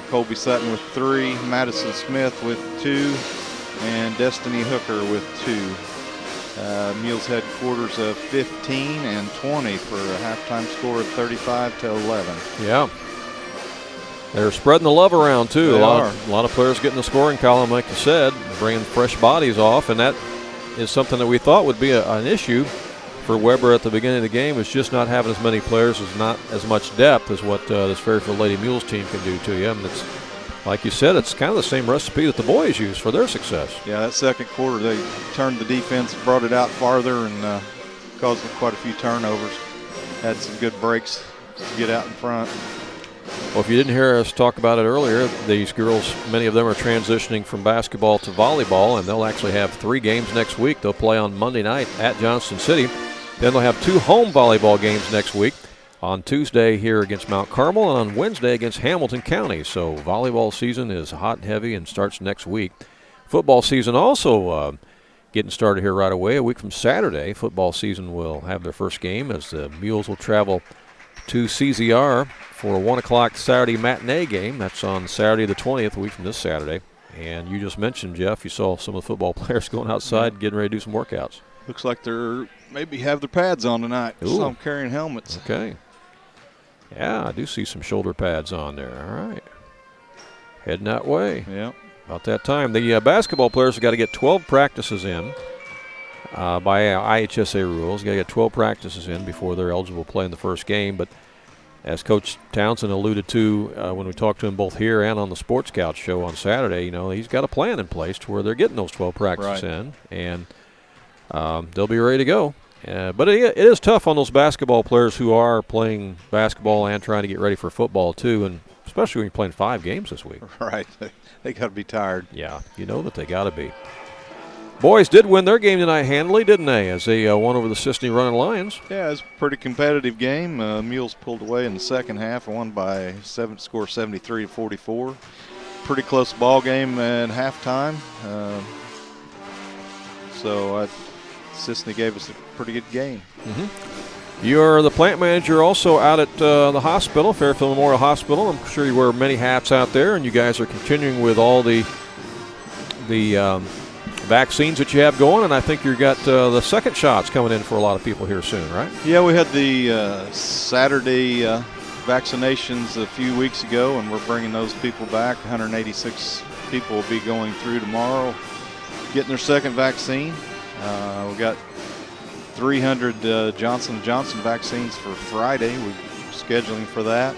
Colby Sutton with 3, Madison Smith with 2, and Destiny Hooker with 2. Mules had quarters of 15 and 20 for a halftime score of 35-11. Yeah. They're spreading the love around, too. They a lot of players getting the scoring column, like you said, bringing fresh bodies off, and that is something that we thought would be an issue for Weber at the beginning of the game, is just not having as many players, not as much depth as what this Fairfield Lady Mules team can do to you. And it's, like you said, it's kind of the same recipe that the boys use for their success. Yeah, that second quarter, they turned the defense, brought it out farther, and caused quite a few turnovers. Had some good breaks to get out in front. Well, if you didn't hear us talk about it earlier, these girls, many of them are transitioning from basketball to volleyball, and they'll actually have 3 games next week. They'll play on Monday night at Johnston City. Then they'll have 2 home volleyball games next week. On Tuesday here against Mount Carmel, and on Wednesday against Hamilton County. So volleyball season is hot and heavy and starts next week. Football season also getting started here right away. A week from Saturday, football season will have their first game as the Mules will travel to CZR for a 1 o'clock Saturday matinee game. That's on Saturday the 20th, a week from this Saturday. And you just mentioned, Jeff, you saw some of the football players going outside getting ready to do some workouts. Looks like they're maybe have their pads on tonight. Ooh. Some carrying helmets. Okay. Yeah, I do see some shoulder pads on there. All right. Heading that way. Yeah. About that time. The basketball players have got to get 12 practices in by IHSA rules. Got to get 12 practices in before they're eligible to play in the first game. But as Coach Townsend alluded to when we talked to him both here and on the Sports Couch show on Saturday, you know, he's got a plan in place to where they're getting those 12 practices in. And they'll be ready to go. But it is tough on those basketball players who are playing basketball and trying to get ready for football, too, and especially when you're playing 5 games this week. Right. They got to be tired. Yeah, you know that they got to be. Boys did win their game tonight handily, didn't they, as they won over the Sisney Running Lions? Yeah, it was a pretty competitive game. Mules pulled away in the second half, won by score 73-44. Pretty close ball game at halftime. Sisney gave us a pretty good game. Mm-hmm. You're the plant manager also out at the hospital, Fairfield Memorial Hospital. I'm sure you wear many hats out there, and you guys are continuing with all the vaccines that you have going, and I think you've got the second shots coming in for a lot of people here soon, right? Yeah, we had the Saturday vaccinations a few weeks ago, and we're bringing those people back. 186 people will be going through tomorrow, getting their second vaccine. We got 300 Johnson & Johnson vaccines for Friday. We're scheduling for that.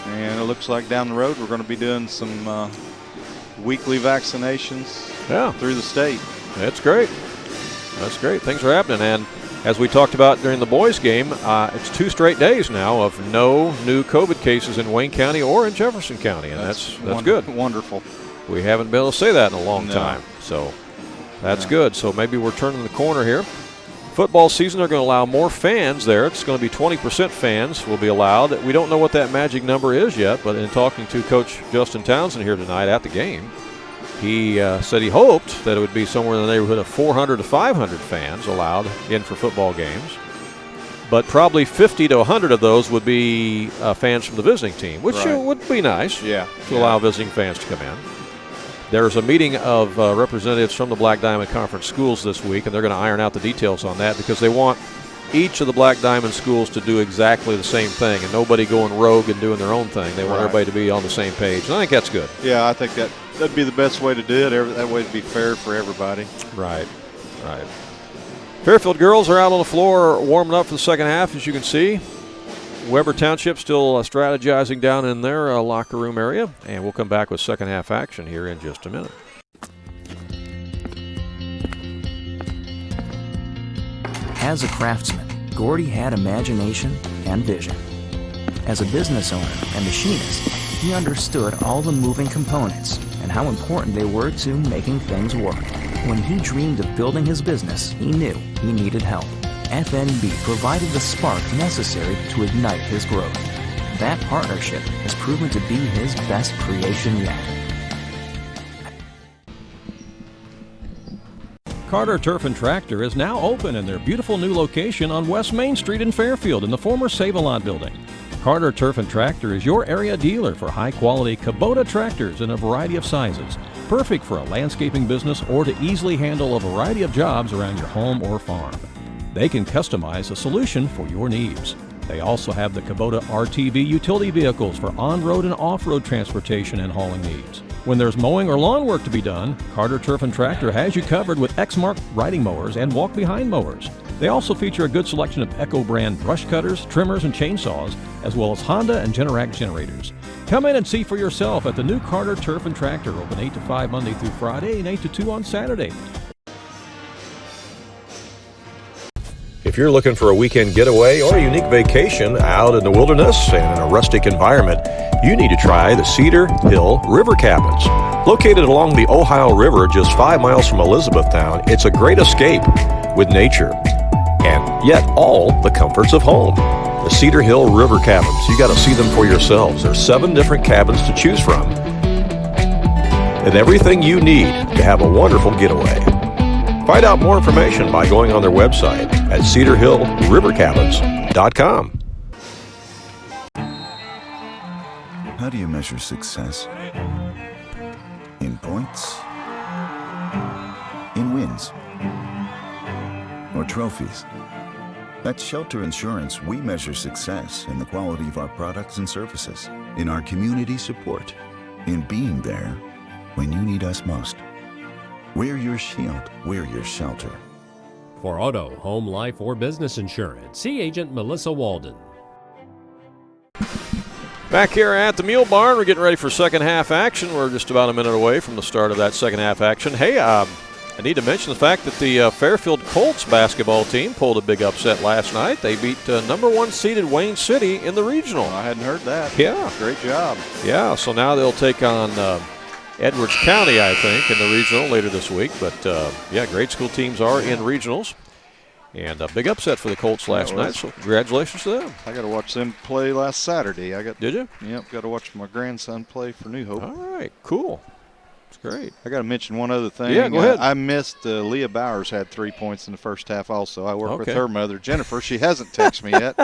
And it looks like down the road we're going to be doing some weekly vaccinations through the state. That's great. That's great. Things are happening. And as we talked about during the boys' game, it's 2 straight days now of no new COVID cases in Wayne County or in Jefferson County, and that's good. Wonderful. We haven't been able to say that in a long time, so that's good. So maybe we're turning the corner here. Football season, they're going to allow more fans there. It's going to be 20% fans will be allowed. We don't know what that magic number is yet, but in talking to Coach Justin Townsend here tonight at the game, he said he hoped that it would be somewhere in the neighborhood of 400 to 500 fans allowed in for football games. But probably 50 to 100 of those would be fans from the visiting team, which would be nice to allow visiting fans to come in. There's a meeting of representatives from the Black Diamond Conference schools this week, and they're going to iron out the details on that because they want each of the Black Diamond schools to do exactly the same thing and nobody going rogue and doing their own thing. They want everybody to be on the same page, and I think that's good. Yeah, I think that'd be the best way to do it. That way it'd be fair for everybody. Right. Fairfield girls are out on the floor warming up for the second half, as you can see. Weber Township still strategizing down in their locker room area, and we'll come back with second half action here in just a minute. As a craftsman, Gordy had imagination and vision. As a business owner and machinist, he understood all the moving components and how important they were to making things work. When he dreamed of building his business, he knew he needed help. FNB provided the spark necessary to ignite his growth. That partnership has proven to be his best creation yet. Carter Turf and Tractor is now open in their beautiful new location on West Main Street in Fairfield in the former Save-A-Lot building. Carter Turf and Tractor is your area dealer for high-quality Kubota tractors in a variety of sizes, perfect for a landscaping business or to easily handle a variety of jobs around your home or farm. They can customize a solution for your needs. They also have the Kubota RTV utility vehicles for on-road and off-road transportation and hauling needs. When there's mowing or lawn work to be done, Carter Turf and Tractor has you covered with Exmark riding mowers and walk-behind mowers. They also feature a good selection of Echo brand brush cutters, trimmers, and chainsaws, as well as Honda and Generac generators. Come in and see for yourself at the new Carter Turf and Tractor, open 8 to 5 Monday through Friday and 8 to 2 on Saturday. If you're looking for a weekend getaway or a unique vacation out in the wilderness and in a rustic environment, you need to try the Cedar Hill River Cabins. Located along the Ohio River just 5 miles from Elizabethtown, it's a great escape with nature and yet all the comforts of home. The Cedar Hill River Cabins, you got to see them for yourselves. There's 7 different cabins to choose from and everything you need to have a wonderful getaway. Find out more information by going on their website at cedarhillrivercabins.com. How do you measure success? In points? In wins? Or trophies? At Shelter Insurance, we measure success in the quality of our products and services, in our community support, in being there when you need us most. We're your shield. We're your shelter. For auto, home, life, or business insurance, see Agent Melissa Walden. Back here at the Mule Barn, we're getting ready for second half action. We're just about a minute away from the start of that second half action. Hey, I need to mention the fact that the Fairfield Colts basketball team pulled a big upset last night. They beat number 1 seeded Wayne City in the regional. I hadn't heard that. Yeah. Great job. Yeah, so now they'll take on Edwards County, I think, in the regional later this week. But, yeah, grade school teams are in regionals. And a big upset for the Colts last night, so congratulations to them. I got to watch them play last Saturday. Did you? Yep, got to watch my grandson play for New Hope. All right, cool. That's great. I got to mention one other thing. Yeah, go ahead. I missed Leah Bowers had 3 points in the first half also. I work with her mother, Jennifer. She hasn't texted me yet.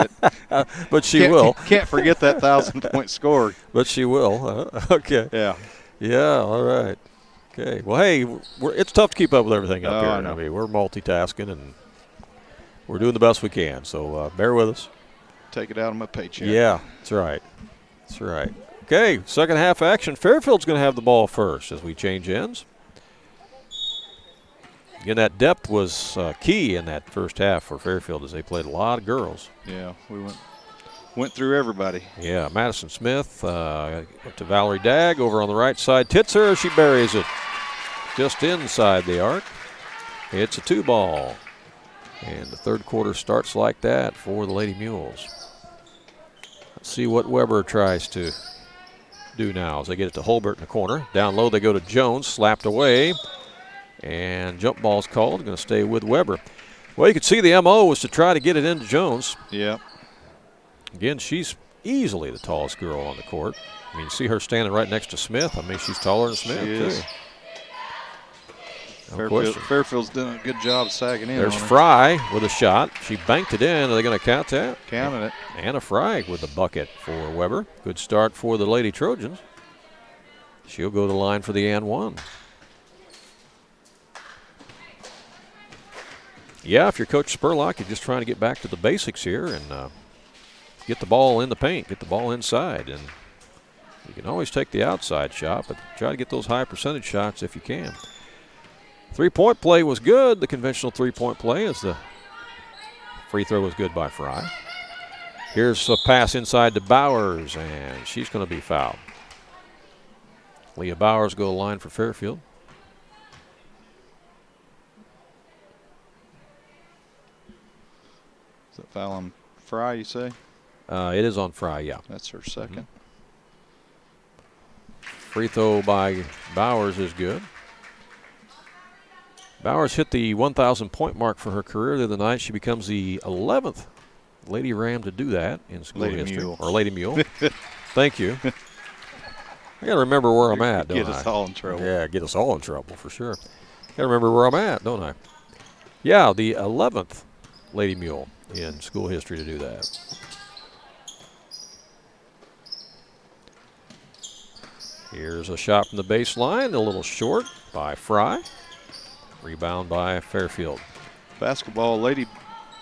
But she will. Can't forget that 1,000-point score. But she will. Okay. Yeah. Yeah, all right. Okay. Well, hey, it's tough to keep up with everything up here. I know. I mean, we're multitasking and we're doing the best we can. So bear with us. Take it out of my paycheck. Yeah, that's right. That's right. Okay, second half action. Fairfield's going to have the ball first as we change ends. Again, that depth was key in that first half for Fairfield as they played a lot of girls. Yeah, we went through everybody. Yeah, Madison Smith to Valerie Dagg over on the right side. Titzer, she buries it just inside the arc. It's a 2-ball. And the third quarter starts like that for the Lady Mules. Let's see what Weber tries to do now as they get it to Holbert in the corner. Down low they go to Jones, slapped away. And jump ball's called, going to stay with Weber. Well, you could see the MO was to try to get it into Jones. Yeah. Again, she's easily the tallest girl on the court. I mean, you see her standing right next to Smith. I mean, she's taller than Smith, she is. too. Fairfield's doing a good job sagging in. There's Fry with a shot. She banked it in. Are they going to count that? Counted it. Anna Fry with the bucket for Weber. Good start for the Lady Trojans. She'll go to the line for the and one. Yeah, if you're Coach Spurlock, you're just trying to get back to the basics here and get the ball in the paint, get the ball inside. And you can always take the outside shot, but try to get those high percentage shots if you can. Three-point play was good, the conventional three-point play, as the free throw was good by Fry. Here's a pass inside to Bowers, and she's going to be fouled. Leah Bowers go to the line for Fairfield. Is that foul on Fry, you say? It is on Fry, yeah. That's her second. Free throw by Bowers is good. Bowers hit the 1,000-point mark for her career the other night. She becomes the 11th Lady Ram to do that in school history. Mule. Or Lady Mule. Thank you. I got to remember where I'm at, don't I? Get us all in trouble. Yeah, get us all in trouble for sure. Got to remember where I'm at, don't I? Yeah, the 11th Lady Mule in school history to do that. Here's a shot from the baseline, a little short by Fry. Rebound by Fairfield. Basketball, Lady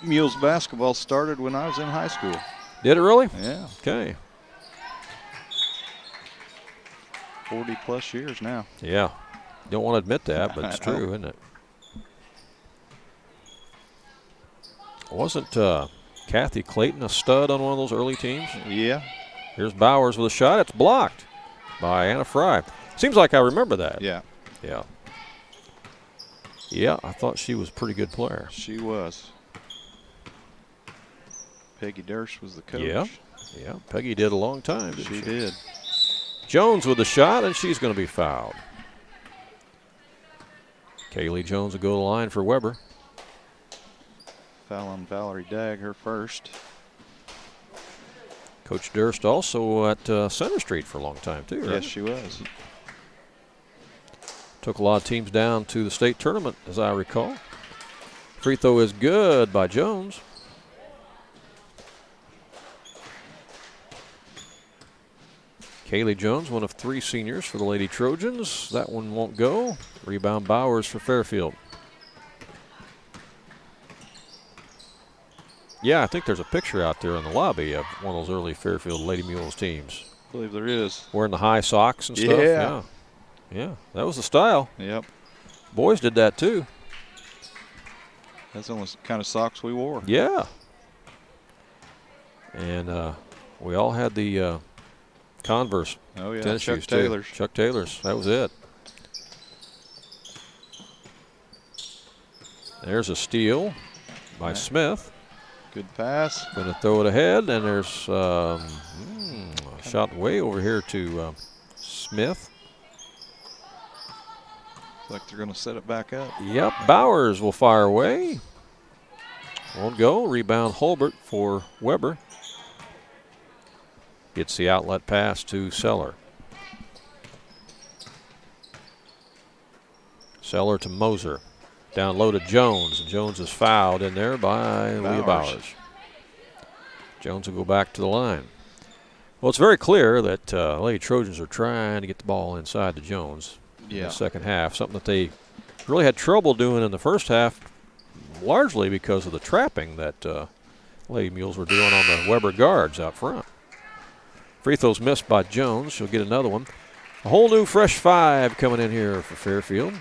Mules basketball started when I was in high school. Did it really? Yeah. Okay. 40-plus years now. Yeah. Don't want to admit that, but it's true, isn't it? Wasn't Kathy Clayton a stud on one of those early teams? Yeah. Here's Bowers with a shot. It's blocked by Anna Fry. Seems like I remember that. Yeah. Yeah. Yeah, I thought she was a pretty good player. She was. Peggy Durst was the coach. Yeah. Yeah, Peggy did a long time, didn't she did. Jones with the shot, and she's going to be fouled. Kaylee Jones will go to the line for Weber. Foul on Valerie Dagg, her first. Coach Durst also at Center Street for a long time, too, right? Yes, she was. Took a lot of teams down to the state tournament, as I recall. Free throw is good by Jones. Kaylee Jones, one of 3 seniors for the Lady Trojans. That one won't go. Rebound Bowers for Fairfield. Yeah, I think there's a picture out there in the lobby of one of those early Fairfield Lady Mules teams. I believe there is. Wearing the high socks and stuff. Yeah. Yeah, that was the style. Yep. Boys did that too. That's almost the kind of socks we wore. Yeah. And we all had the Converse tennis Chuck shoes Taylors. too. Chuck Taylors, that was it. There's a steal by Smith. Good pass. Going to throw it ahead, and there's a shot way over here to Smith. Like they're going to set it back up. Yep, Bowers will fire away. Won't go. Rebound Holbert for Weber. Gets the outlet pass to Seller. Seller to Moser. Down low to Jones. Jones is fouled in there by Leah Bowers. Jones will go back to the line. Well, it's very clear that Lady Trojans are trying to get the ball inside to Jones. in the second half, something that they really had trouble doing in the first half, largely because of the trapping that Lady Mules were doing on the Weber guards out front. Free throws missed by Jones. She'll get another one. A whole new fresh 5 coming in here for Fairfield,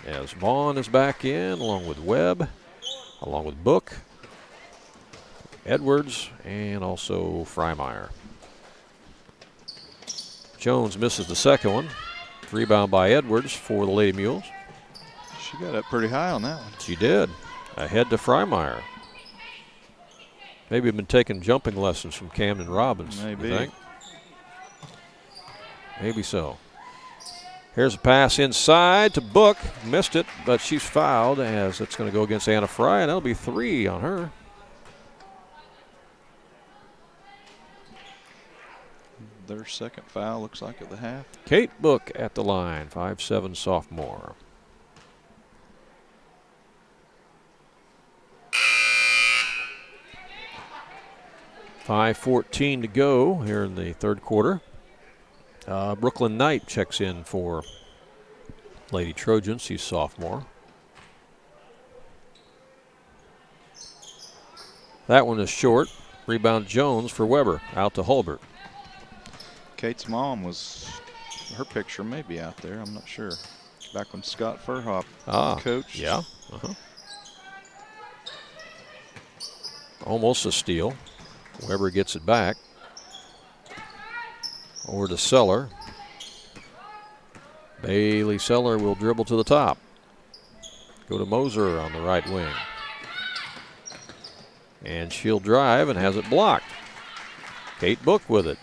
as Vaughn is back in, along with Webb, along with Book, Edwards, and also Freimeyer. Jones misses the second one. Rebound by Edwards for the Lady Mules. She got up pretty high on that one. She did. Ahead to Freimeyer. Maybe been taking jumping lessons from Camden Robbins. Maybe. You think? Maybe so. Here's a pass inside to Book. Missed it, but she's fouled as it's going to go against Anna Fry, and that'll be 3 on her. Their second foul, looks like, at the half. Kate Book at the line, 5'7" sophomore. .5:14 to go here in the third quarter. Brooklyn Knight checks in for Lady Trojans. She's sophomore. That one is short. Rebound Jones for Weber. Out to Hulbert. Kate's mom her picture may be out there, I'm not sure. Back when Scott Furhop coached. Yeah. Almost a steal. Weber gets it back. Over to Seller. Bailey Seller will dribble to the top. Go to Moser on the right wing. And she'll drive and has it blocked. Kate Book with it.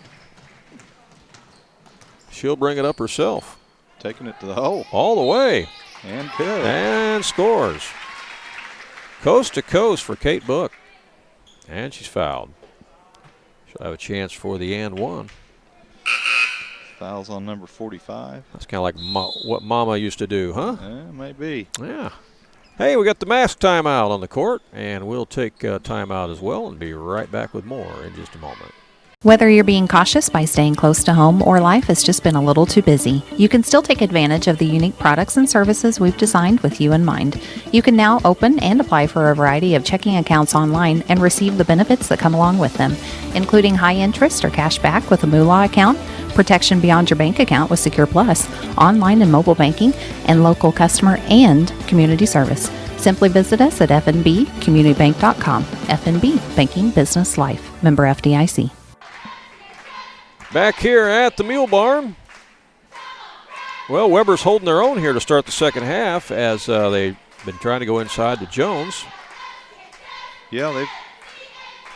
She'll bring it up herself. Taking it to the hole. All the way. And good. And scores. Coast to coast for Kate Book. And she's fouled. She'll have a chance for the and one. Fouls on number 45. That's kind of like what Mama used to do, huh? Yeah, maybe. Yeah. Hey, we got the mask timeout on the court, and we'll take timeout as well and be right back with more in just a moment. Whether you're being cautious by staying close to home or life has just been a little too busy, you can still take advantage of the unique products and services we've designed with you in mind. You can now open and apply for a variety of checking accounts online and receive the benefits that come along with them, including high interest or cash back with a Moolah account, protection beyond your bank account with Secure Plus, online and mobile banking, and local customer and community service. Simply visit us at fnbcommunitybank.com. FNB, Banking Business Life. Member FDIC. Back here at the Mule Barn. Well, Weber's holding their own here to start the second half as they've been trying to go inside to Jones. Yeah, they've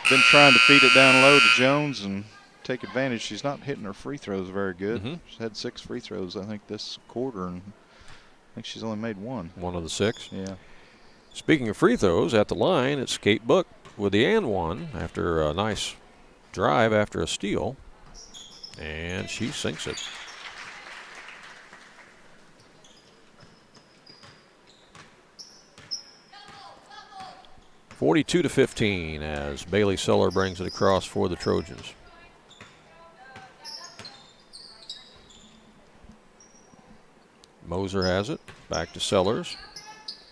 been trying to feed it down low to Jones and take advantage. She's not hitting her free throws very good. She's had 6 free throws, I think, this quarter, and I think she's only made 1. One of the 6. Yeah. Speaking of free throws, at the line, it's Kate Book with the and one after a nice drive after a steal. And she sinks it. (42-15) as Bailey Seller brings it across for the Trojans. Moser has it. Back to Sellers.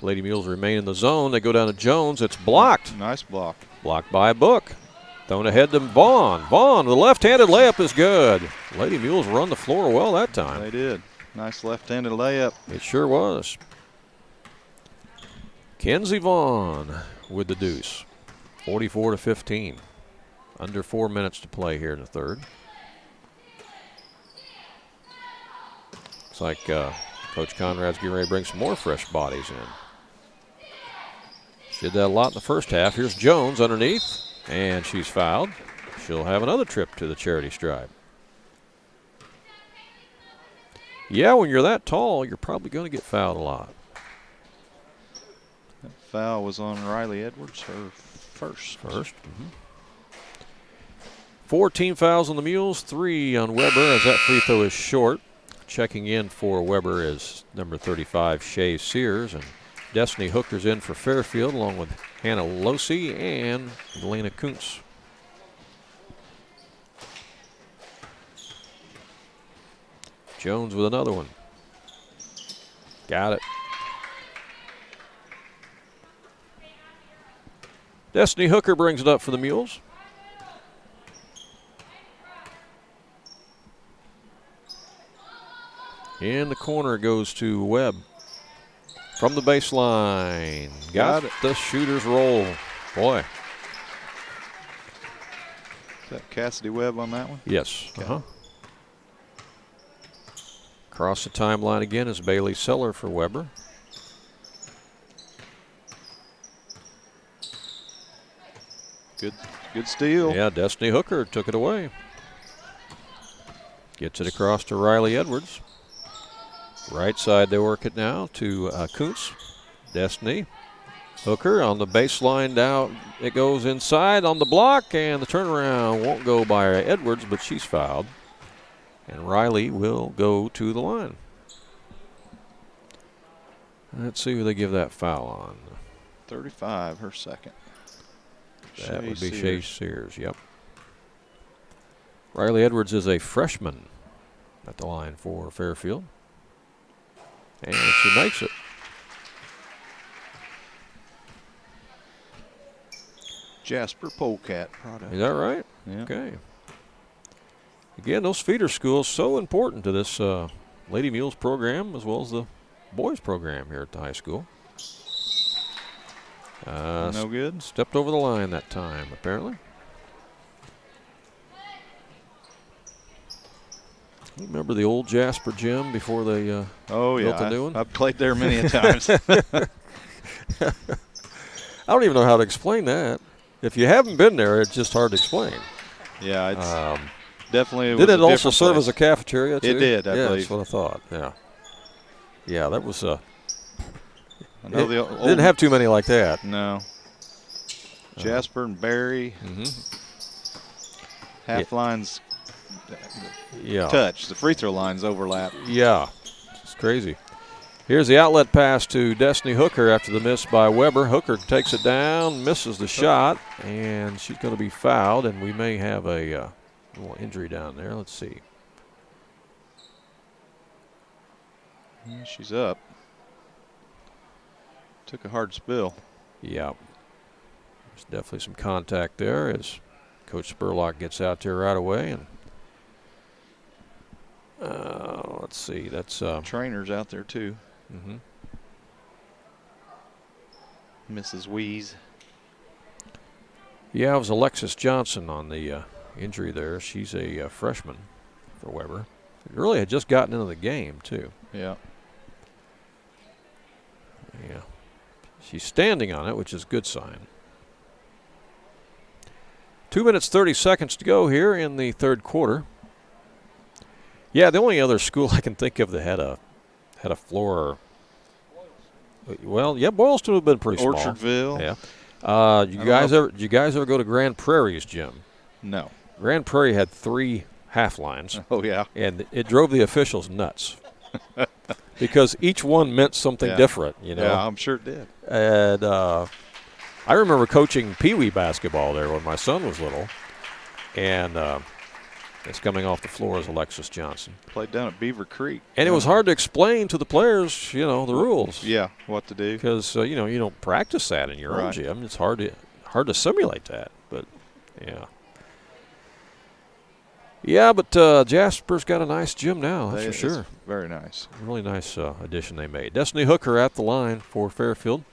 Lady Mules remain in the zone. They go down to Jones. It's blocked. Nice block. Blocked by Book. Thrown ahead to Vaughn. Vaughn, the left-handed layup is good. Lady Mules run the floor well that time. They did. Nice left-handed layup. It sure was. Kenzie Vaughn with the deuce. 44-15. Under 4 minutes to play here in the third. Looks like Coach Conrad's getting ready to bring some more fresh bodies in. She did that a lot in the first half. Here's Jones underneath. And she's fouled. She'll have another trip to the charity stripe. Yeah, when you're that tall, you're probably going to get fouled a lot. That foul was on Riley Edwards, her first. 14 fouls on the Mules, 3 on Weber as that free throw is short. Checking in for Weber is number 35, Shay Sears, and Destiny Hooker's in for Fairfield along with Hannah Losi and Elena Kuntz. Jones with another one. Got it. Destiny Hooker brings it up for the Mules. In the corner goes to Webb. From the baseline. Got it. The shooter's roll. Boy. Is that Cassidy Webb on that one? Yes. Across the timeline again is Bailey Seller for Weber. Good steal. Yeah, Destiny Hooker took it away. Gets it across to Riley Edwards. Right side they work it now to Kuntz. Destiny. Hooker on the baseline down. It goes inside on the block, and the turnaround won't go by Edwards, but she's fouled. And Riley will go to the line. Let's see who they give that foul on. 35, her second. That would be Shay Sears, yep. Riley Edwards is a freshman at the line for Fairfield. And she makes it. Jasper Polecat product. Is that right? Yeah. Okay. Again, those feeder schools so important to this Lady Mules program as well as the boys program here at the high school. No good. Stepped over the line that time, apparently. Remember the old Jasper gym before they built the new one? I've played there many a times. I don't even know how to explain that. If you haven't been there, it's just hard to explain. Yeah, it's definitely. Did it also serve as a cafeteria too? It did, I believe. That's what I thought. Yeah. Yeah, that was. I know didn't have too many like that. No. Jasper and Barry. Half lines. Yeah. Touch. The free throw lines overlap. Yeah, it's crazy. Here's the outlet pass to Destiny Hooker after the miss by Weber. Hooker takes it down, misses the shot, and she's going to be fouled, and we may have a little injury down there. Let's see. Yeah, she's up. Took a hard spill. Yeah. There's definitely some contact there as Coach Spurlock gets out there right away. And let's see. That's Trainer's out there too. Mrs. Weeze. Yeah, it was Alexis Johnson on the injury there. She's a freshman for Weber. Really had just gotten into the game too. Yeah. Yeah. She's standing on it, which is a good sign. 2 minutes, 30 seconds to go here in the third quarter. Yeah, the only other school I can think of that had a floor. Well, yeah, Boylston would have been pretty small. Orchardville. Yeah. Did you guys ever go to Grand Prairie's gym? No. Grand Prairie had 3 half lines. Oh, yeah. And it drove the officials nuts. Because each one meant something different, you know. Yeah, I'm sure it did. And I remember coaching Pee Wee basketball there when my son was little. And it's coming off the floor as Alexis Johnson. Played down at Beaver Creek. And it was hard to explain to the players, you know, the rules. Yeah, what to do. Because, you know, you don't practice that in your own gym. It's hard to simulate that. But, yeah. Yeah, but Jasper's got a nice gym now, that's for sure. Very nice. Really nice addition they made. Destiny Hooker at the line for Fairfield.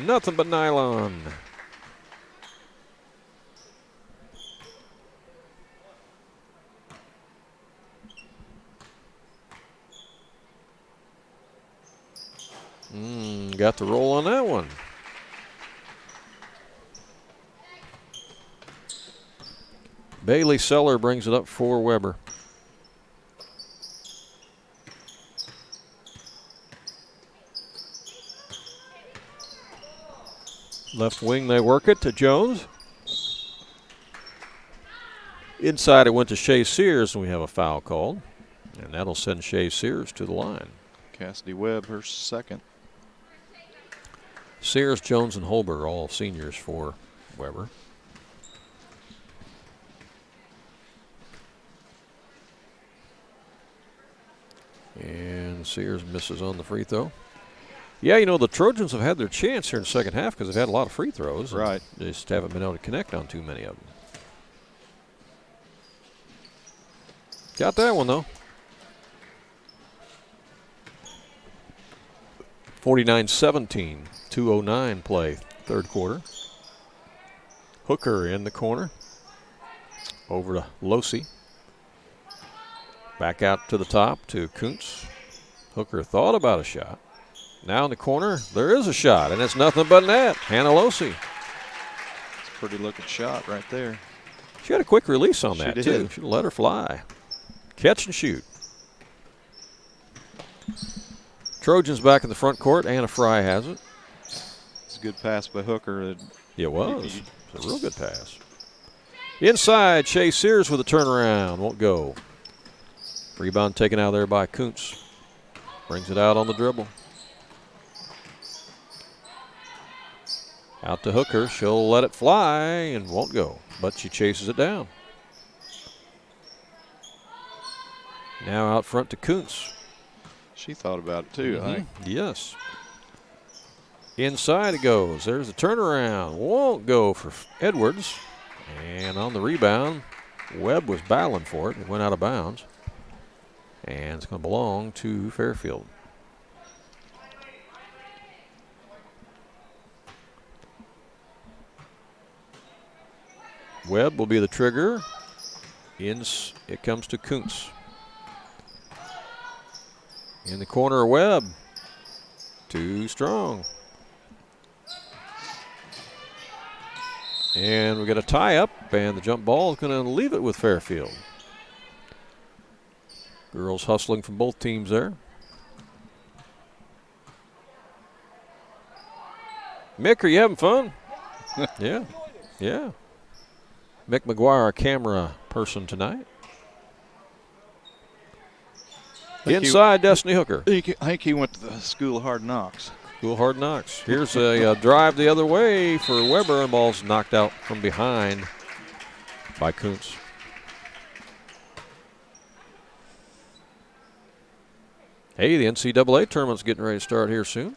Nothing but nylon. Got the roll on that one. Bailey Seller brings it up for Weber. Left wing, they work it to Jones. Inside it went to Shay Sears, and we have a foul called. And that'll send Shay Sears to the line. Cassidy Webb, her second. Sears, Jones, and Holber, all seniors for Weber. And Sears misses on the free throw. Yeah, you know, the Trojans have had their chance here in the second half because they've had a lot of free throws. Right. They just haven't been able to connect on too many of them. Got that one, though. 49-17, 2:09 play, third quarter. Hooker in the corner. Over to Losi. Back out to the top to Kuntz. Hooker thought about a shot. Now in the corner, there is a shot, and it's nothing but net. Hannah Losi. It's a pretty looking shot right there. She had a quick release on that, did. too. She let her fly. Catch and shoot. Trojans back in the front court. Anna Fry has it. It's a good pass by Hooker. It was. It's a real good pass. Inside, Shea Sears with a turnaround. Won't go. Rebound taken out there by Kuntz. Brings it out on the dribble. Out to Hooker. She'll let it fly and won't go, but she chases it down. Now out front to Kuntz. She thought about it too, I think. Yes. Inside it goes. There's a turnaround. Won't go for Edwards. And on the rebound, Webb was battling for it. It went out of bounds. And it's going to belong to Fairfield. Webb will be the trigger. It comes to Kuntz. In the corner, Webb. Too strong. And we got a tie-up, and the jump ball is going to leave it with Fairfield. Girls hustling from both teams there. Mick, are you having fun? Yeah. Mick McGuire, our camera person tonight. Inside, Destiny Hooker. I think he went to the School of Hard Knocks. School of Hard Knocks. Here's a drive the other way for Weber, and ball's knocked out from behind by Kuntz. Hey, the NCAA tournament's getting ready to start here soon.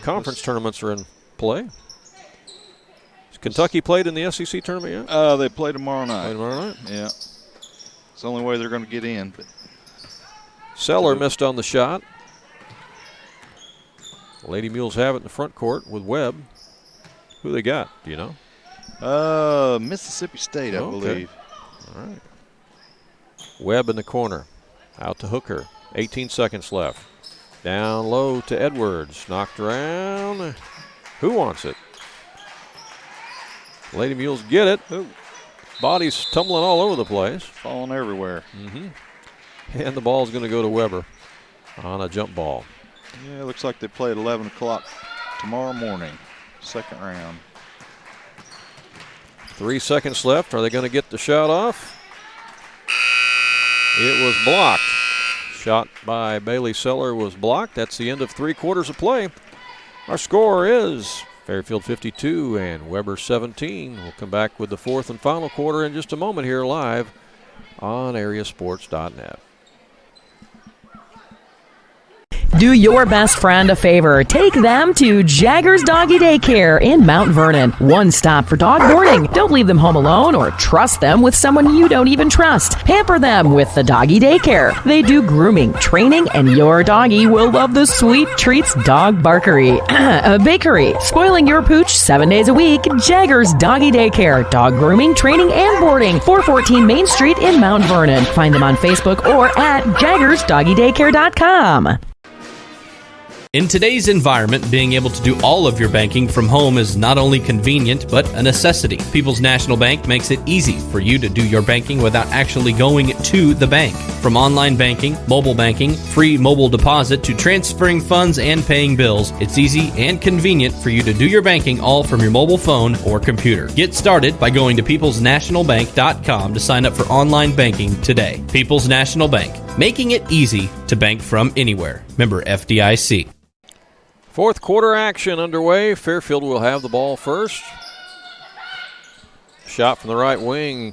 Conference tournaments are in play. Has Kentucky played in the SEC tournament yet? They play tomorrow night. Yeah. It's the only way they're going to get in. But Seller missed on the shot. Lady Mules have it in the front court with Webb. Who they got? Do you know? Mississippi State, I believe. All right. Webb in the corner. Out to Hooker. 18 seconds left. Down low to Edwards. Knocked around. Who wants it? Lady Mules get it. Ooh. Bodies tumbling all over the place. Falling everywhere. And the ball's going to go to Weber on a jump ball. Yeah, it looks like they play at 11 o'clock tomorrow morning. Second round. 3 seconds left. Are they going to get the shot off? It was blocked. Shot by Bailey Seller was blocked. That's the end of 3 quarters of play. Our score is Fairfield 52 and Weber 17. We'll come back with the fourth and final quarter in just a moment here live on AreaSports.net. Do your best friend a favor. Take them to Jaggers Doggy Daycare in Mount Vernon. One stop for dog boarding. Don't leave them home alone or trust them with someone you don't even trust. Pamper them with the Doggy Daycare. They do grooming, training, and your doggy will love the sweet treats dog barkery. Bakery. Spoiling your pooch 7 days a week. Jaggers Doggy Daycare. Dog grooming, training, and boarding. 414 Main Street in Mount Vernon. Find them on Facebook or at jaggersdoggydaycare.com. In today's environment, being able to do all of your banking from home is not only convenient, but a necessity. People's National Bank makes it easy for you to do your banking without actually going to the bank. From online banking, mobile banking, free mobile deposit, to transferring funds and paying bills, it's easy and convenient for you to do your banking all from your mobile phone or computer. Get started by going to peoplesnationalbank.com to sign up for online banking today. People's National Bank, making it easy to bank from anywhere. Member FDIC. Fourth quarter action underway. Fairfield will have the ball first. Shot from the right wing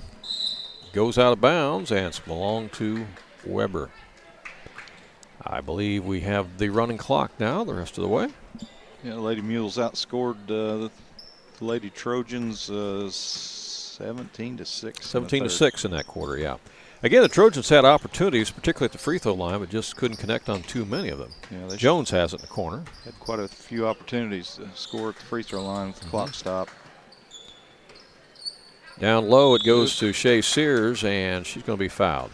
goes out of bounds, and it's belonged to Weber. I believe we have the running clock now the rest of the way. Yeah, Lady Mules outscored the Lady Trojans 17 to 6. 17 to 6 in that quarter, yeah. Again, the Trojans had opportunities, particularly at the free throw line, but just couldn't connect on too many of them. Yeah, Jones has it in the corner. Had quite a few opportunities to score at the free throw line with the clock stop. Down low, it goes to Shea Sears, and she's going to be fouled.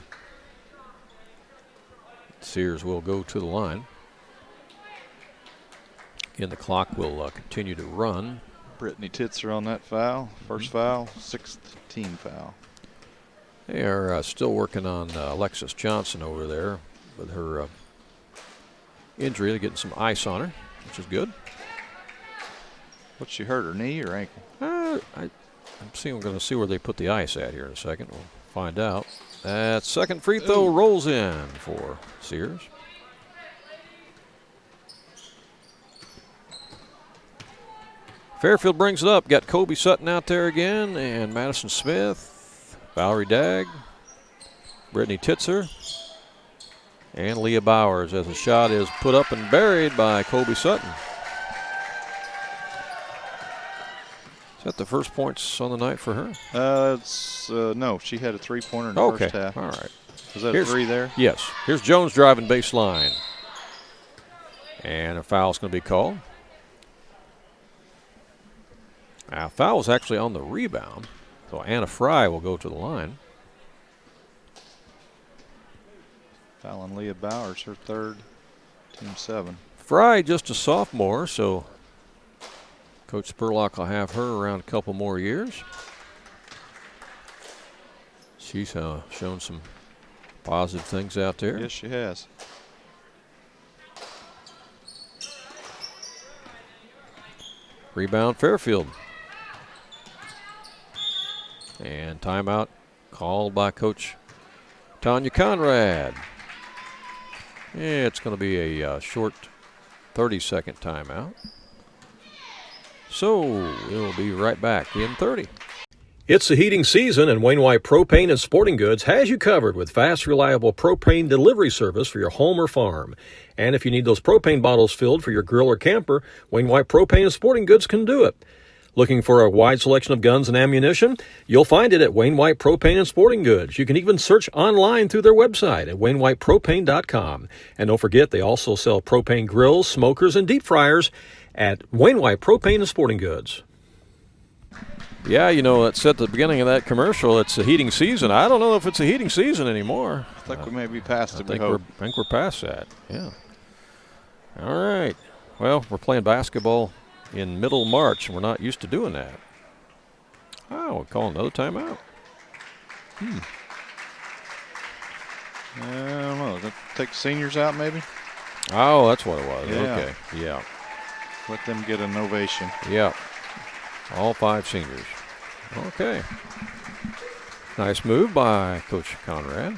Sears will go to the line. Again, the clock will continue to run. Brittany Titzer on that foul. First foul, 6th team foul. They are still working on Alexis Johnson over there with her injury. They're getting some ice on her, which is good. What's she hurt, her knee or ankle? I'm going to see where they put the ice at here in a second. We'll find out. That second free throw rolls in for Sears. Fairfield brings it up. Got Kobe Sutton out there again, and Madison Smith, Valerie Dagg, Brittany Titzer, and Leah Bowers as the shot is put up and buried by Kobe Sutton. Is that the first points on the night for her? No, she had a three-pointer in the first half. All right. Was that a three there? Yes. Here's Jones driving baseline. And a foul's going to be called. Now, foul was actually on the rebound. So Anna Fry will go to the line. Foul on Leah Bowers, her third, team 7. Fry just a sophomore, so Coach Spurlock will have her around a couple more years. She's shown some positive things out there. Yes, she has. Rebound Fairfield. And timeout called by Coach Tanya Conrad. Yeah, it's going to be a short 30-second timeout. So we'll be right back in 30. It's the heating season, and Wainwright Propane and Sporting Goods has you covered with fast, reliable propane delivery service for your home or farm. And if you need those propane bottles filled for your grill or camper, Wainwright Propane and Sporting Goods can do it. Looking for a wide selection of guns and ammunition? You'll find it at Wainwright Propane and Sporting Goods. You can even search online through their website at wainwrightpropane.com. And don't forget, they also sell propane grills, smokers, and deep fryers at Wainwright Propane and Sporting Goods. Yeah, you know, it's at the beginning of that commercial. It's the heating season. I don't know if it's a heating season anymore. I think we may be past it. I think we're past that. Yeah. All right. Well, we're playing basketball in middle March, and we're not used to doing that. Oh, we'll call another timeout. I don't know. Take seniors out, maybe? Oh, that's what it was. Yeah. Okay. Yeah. Let them get an ovation. Yeah. All 5 seniors. Okay. Nice move by Coach Conrad.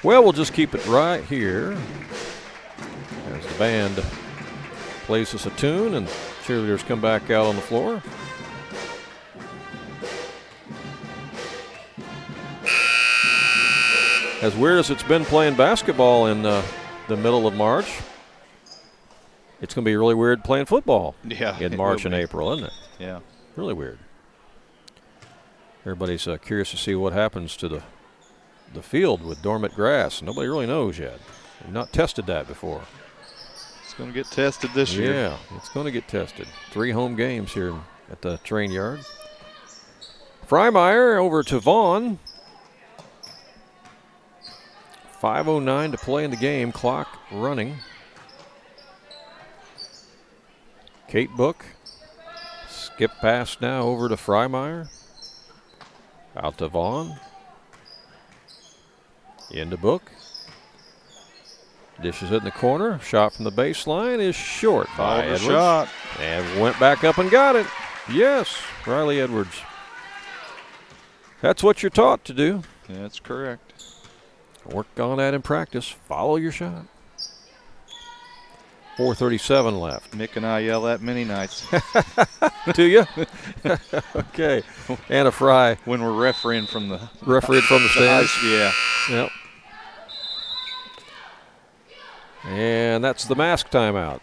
Well, we'll just keep it right here as the band plays us a tune and cheerleaders come back out on the floor. As weird as it's been playing basketball in the middle of March, it's going to be really weird playing football in March and April, isn't it? Yeah. Really weird. Everybody's curious to see what happens to the field with dormant grass. Nobody really knows yet. We've not tested that before. It's going to get tested this year. Yeah, it's going to get tested. 3 home games here at the train yard. Freimeyer over to Vaughn. 5:09 to play in the game. Clock running. Kate Book. Skip pass now over to Freimeyer. Out to Vaughn. Into Book. Dishes it in the corner. Shot from the baseline is short by Edwards. Shot. And went back up and got it. Yes, Riley Edwards. That's what you're taught to do. That's correct. Work on that in practice. Follow your shot. 4:37 left. Nick and I yell that many nights. Do you? Okay. Anna Fry. When we're refereeing from the stands. Yeah. Yep. And that's the mask timeout.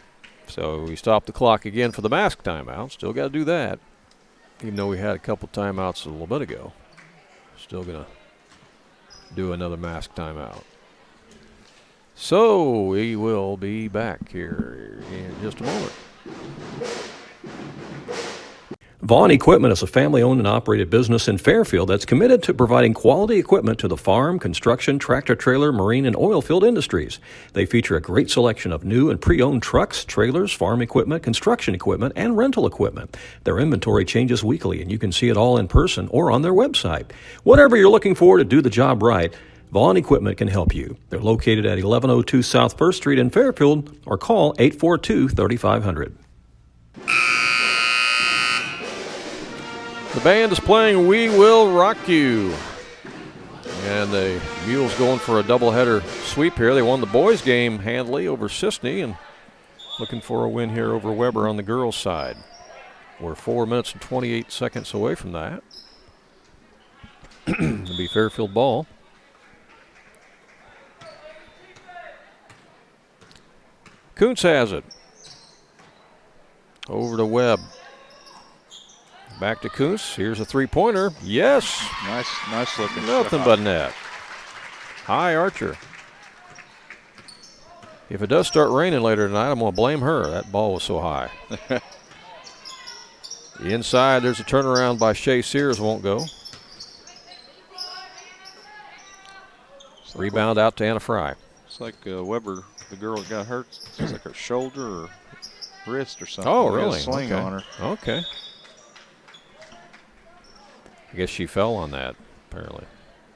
So we stop the clock again for the mask timeout. Still got to do that. Even though we had a couple timeouts a little bit ago. Still going to do another mask timeout. So we will be back here in just a moment. Vaughn Equipment is a family-owned and operated business in Fairfield that's committed to providing quality equipment to the farm, construction, tractor-trailer, marine, and oil field industries. They feature a great selection of new and pre-owned trucks, trailers, farm equipment, construction equipment, and rental equipment. Their inventory changes weekly, and you can see it all in person or on their website. Whatever you're looking for to do the job right, Vaughn Equipment can help you. They're located at 1102 South 1st Street in Fairfield, or call 842-3500. The band is playing We Will Rock You. And the Mules going for a doubleheader sweep here. They won the boys' game handily over Sisney and looking for a win here over Weber on the girls' side. We're 4 minutes and 28 seconds away from that. It'll be Fairfield ball. Kuntz has it. Over to Webb. Back to Kuntz. Here's a three-pointer. Yes. Nice looking. Nothing but net. High Archer. If it does start raining later tonight, I'm going to blame her. That ball was so high. The inside, there's a turnaround by Shea Sears. Won't go. Rebound out to Anna Fry. It's like Weber, the girl that got hurt. It's like her shoulder or wrist or something. Oh, really? A sling on her. Okay. I guess she fell on that, apparently.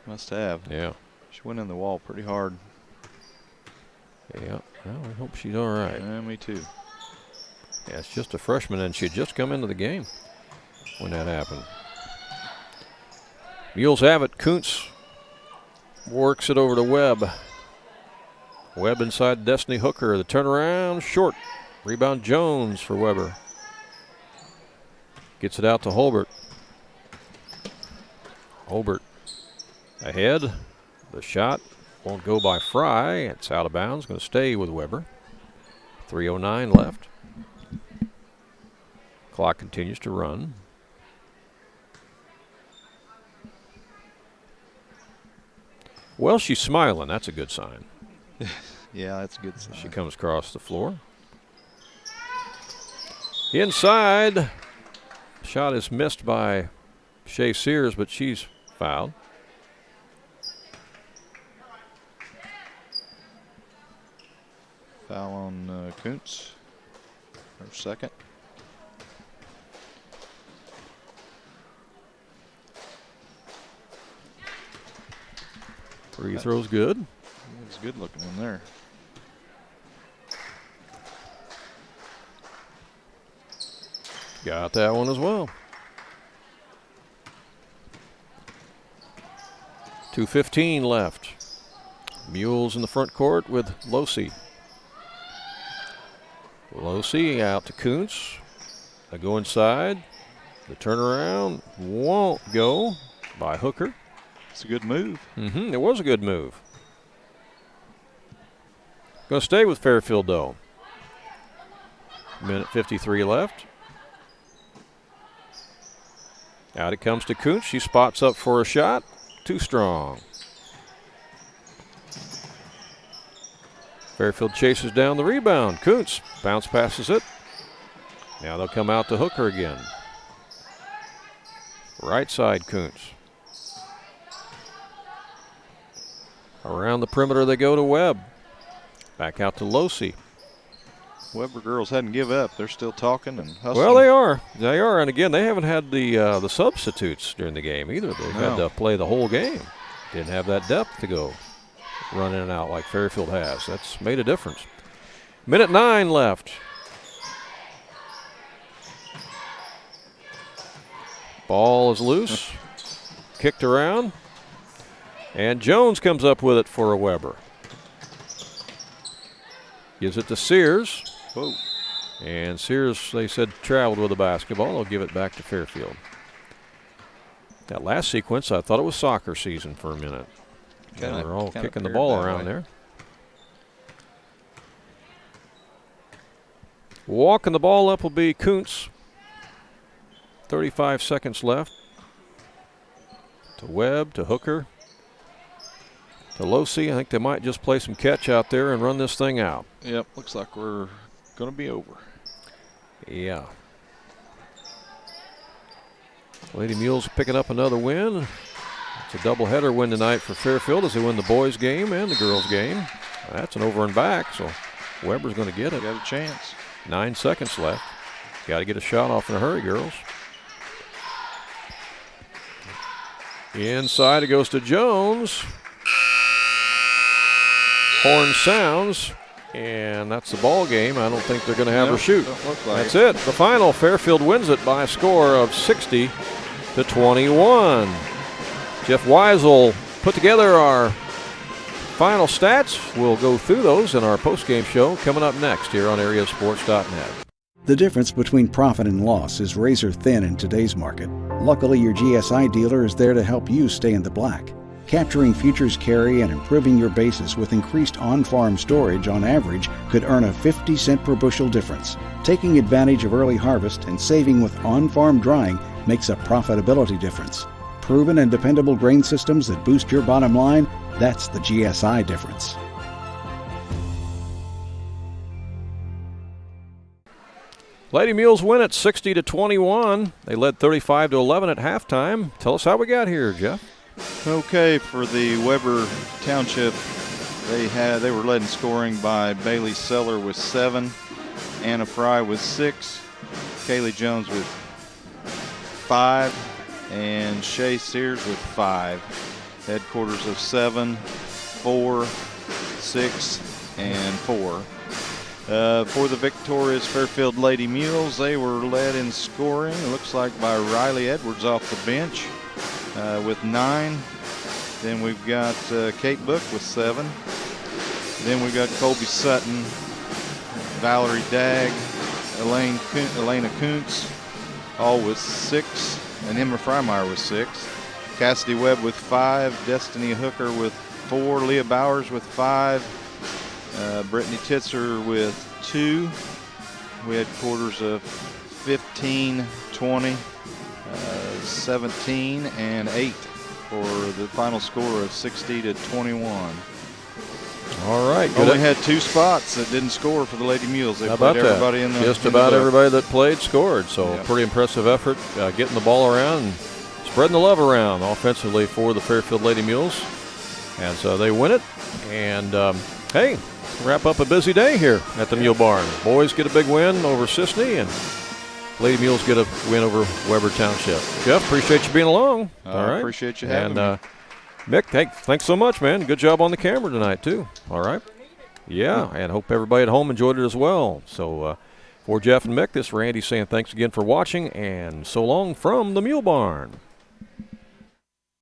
Must have. Yeah. She went in the wall pretty hard. Yeah. Well, I hope she's all right. Yeah, me too. Yeah, it's just a freshman, and she had just come into the game when that happened. Mules have it. Kuntz works it over to Webb. Webb inside Destiny Hooker. The turnaround, short. Rebound Jones for Weber. Gets it out to Holbert. Holbert ahead. The shot won't go by Fry. It's out of bounds. Going to stay with Weber. 3:09 left. Clock continues to run. Well, she's smiling. That's a good sign. Yeah, that's a good sign. She comes across the floor. Inside. Shot is missed by Shea Sears, but she's fouled. Foul on Kuntz. Her second. Free throw's good. It's good looking in there. Got that one as well. 2:15 left. Mules in the front court with Losey. Losey out to Kuntz. They go inside. The turnaround won't go by Hooker. It's a good move. It was a good move. Going to stay with Fairfield, though. Minute 53 left. Out it comes to Kuntz. She spots up for a shot. Too strong. Fairfield chases down the rebound. Kuntz bounce passes it. Now they'll come out to Hooker again. Right side Kuntz. Around the perimeter they go to Webb. Back out to Losey. Weber girls hadn't give up. They're still talking and hustling. Well, they are. They are. And again, they haven't had the substitutes during the game either. They've had to play the whole game. Didn't have that depth to go run in and out like Fairfield has. That's made a difference. Minute 9 left. Ball is loose. Kicked around. And Jones comes up with it for a Weber. Gives it to Sears. Whoa. And Sears, they said, traveled with the basketball. They'll give it back to Fairfield. That last sequence, I thought it was soccer season for a minute. They were all kicking the ball around there. Walking the ball up will be Kuntz. 35 seconds left. To Webb, to Hooker, to Losey. I think they might just play some catch out there and run this thing out. Yep, looks like we're going to be over. Yeah. Lady Mules picking up another win. It's a doubleheader win tonight for Fairfield as they win the boys' game and the girls' game. That's an over and back, so Weber's going to get it. Got a chance. 9 seconds left. Got to get a shot off in a hurry, girls. Inside it goes to Jones. Horn sounds, and that's the ball game. I don't think they're going to have her shoot. That's it. The final. Fairfield wins it by a score of 60-21. Jeff Weisel put together our final stats. We'll go through those in our postgame show coming up next here on AreaSports.net. The difference between profit and loss is razor thin in today's market. Luckily, your GSI dealer is there to help you stay in the black. Capturing futures carry and improving your basis with increased on-farm storage on average could earn a 50-cent per bushel difference. Taking advantage of early harvest and saving with on-farm drying makes a profitability difference. Proven and dependable grain systems that boost your bottom line, that's the GSI difference. Lady Mules win it 60-21. They led 35-11 at halftime. Tell us how we got here, Jeff. Okay, for the Weber Township, they were led in scoring by Bailey Seller with 7, Anna Fry with 6, Kaylee Jones with 5, and Shay Sears with 5. Headquarters of 7, 4, 6, and 4. For the victorious Fairfield Lady Mules, they were led in scoring, it looks like, by Riley Edwards off the bench with 9. Then we've got Kate Book with 7. Then we've got Colby Sutton, Valerie Dagg, Elena Kuntz, all with 6, and Emma Freimeyer with 6. Cassidy Webb with 5, Destiny Hooker with 4, Leah Bowers with 5, Brittany Titzer with 2. We had quarters of 15, 20, 17, and 8 for the final score of 60-21. All right. Only had 2 spots that didn't score for the Lady Mules. They played everybody in the just about everybody that played scored. So pretty impressive effort getting the ball around and spreading the love around offensively for the Fairfield Lady Mules as they win it. And hey, wrap up a busy day here at the Mule Barn. Boys get a big win over Sisney, and Lady Mules get a win over Weber Township. Jeff, appreciate you being along. All right. Appreciate you having me. Mick, thanks so much, man. Good job on the camera tonight, too. All right. Yeah, and hope everybody at home enjoyed it as well. So for Jeff and Mick, this is Randy saying thanks again for watching, and so long from the Mule Barn.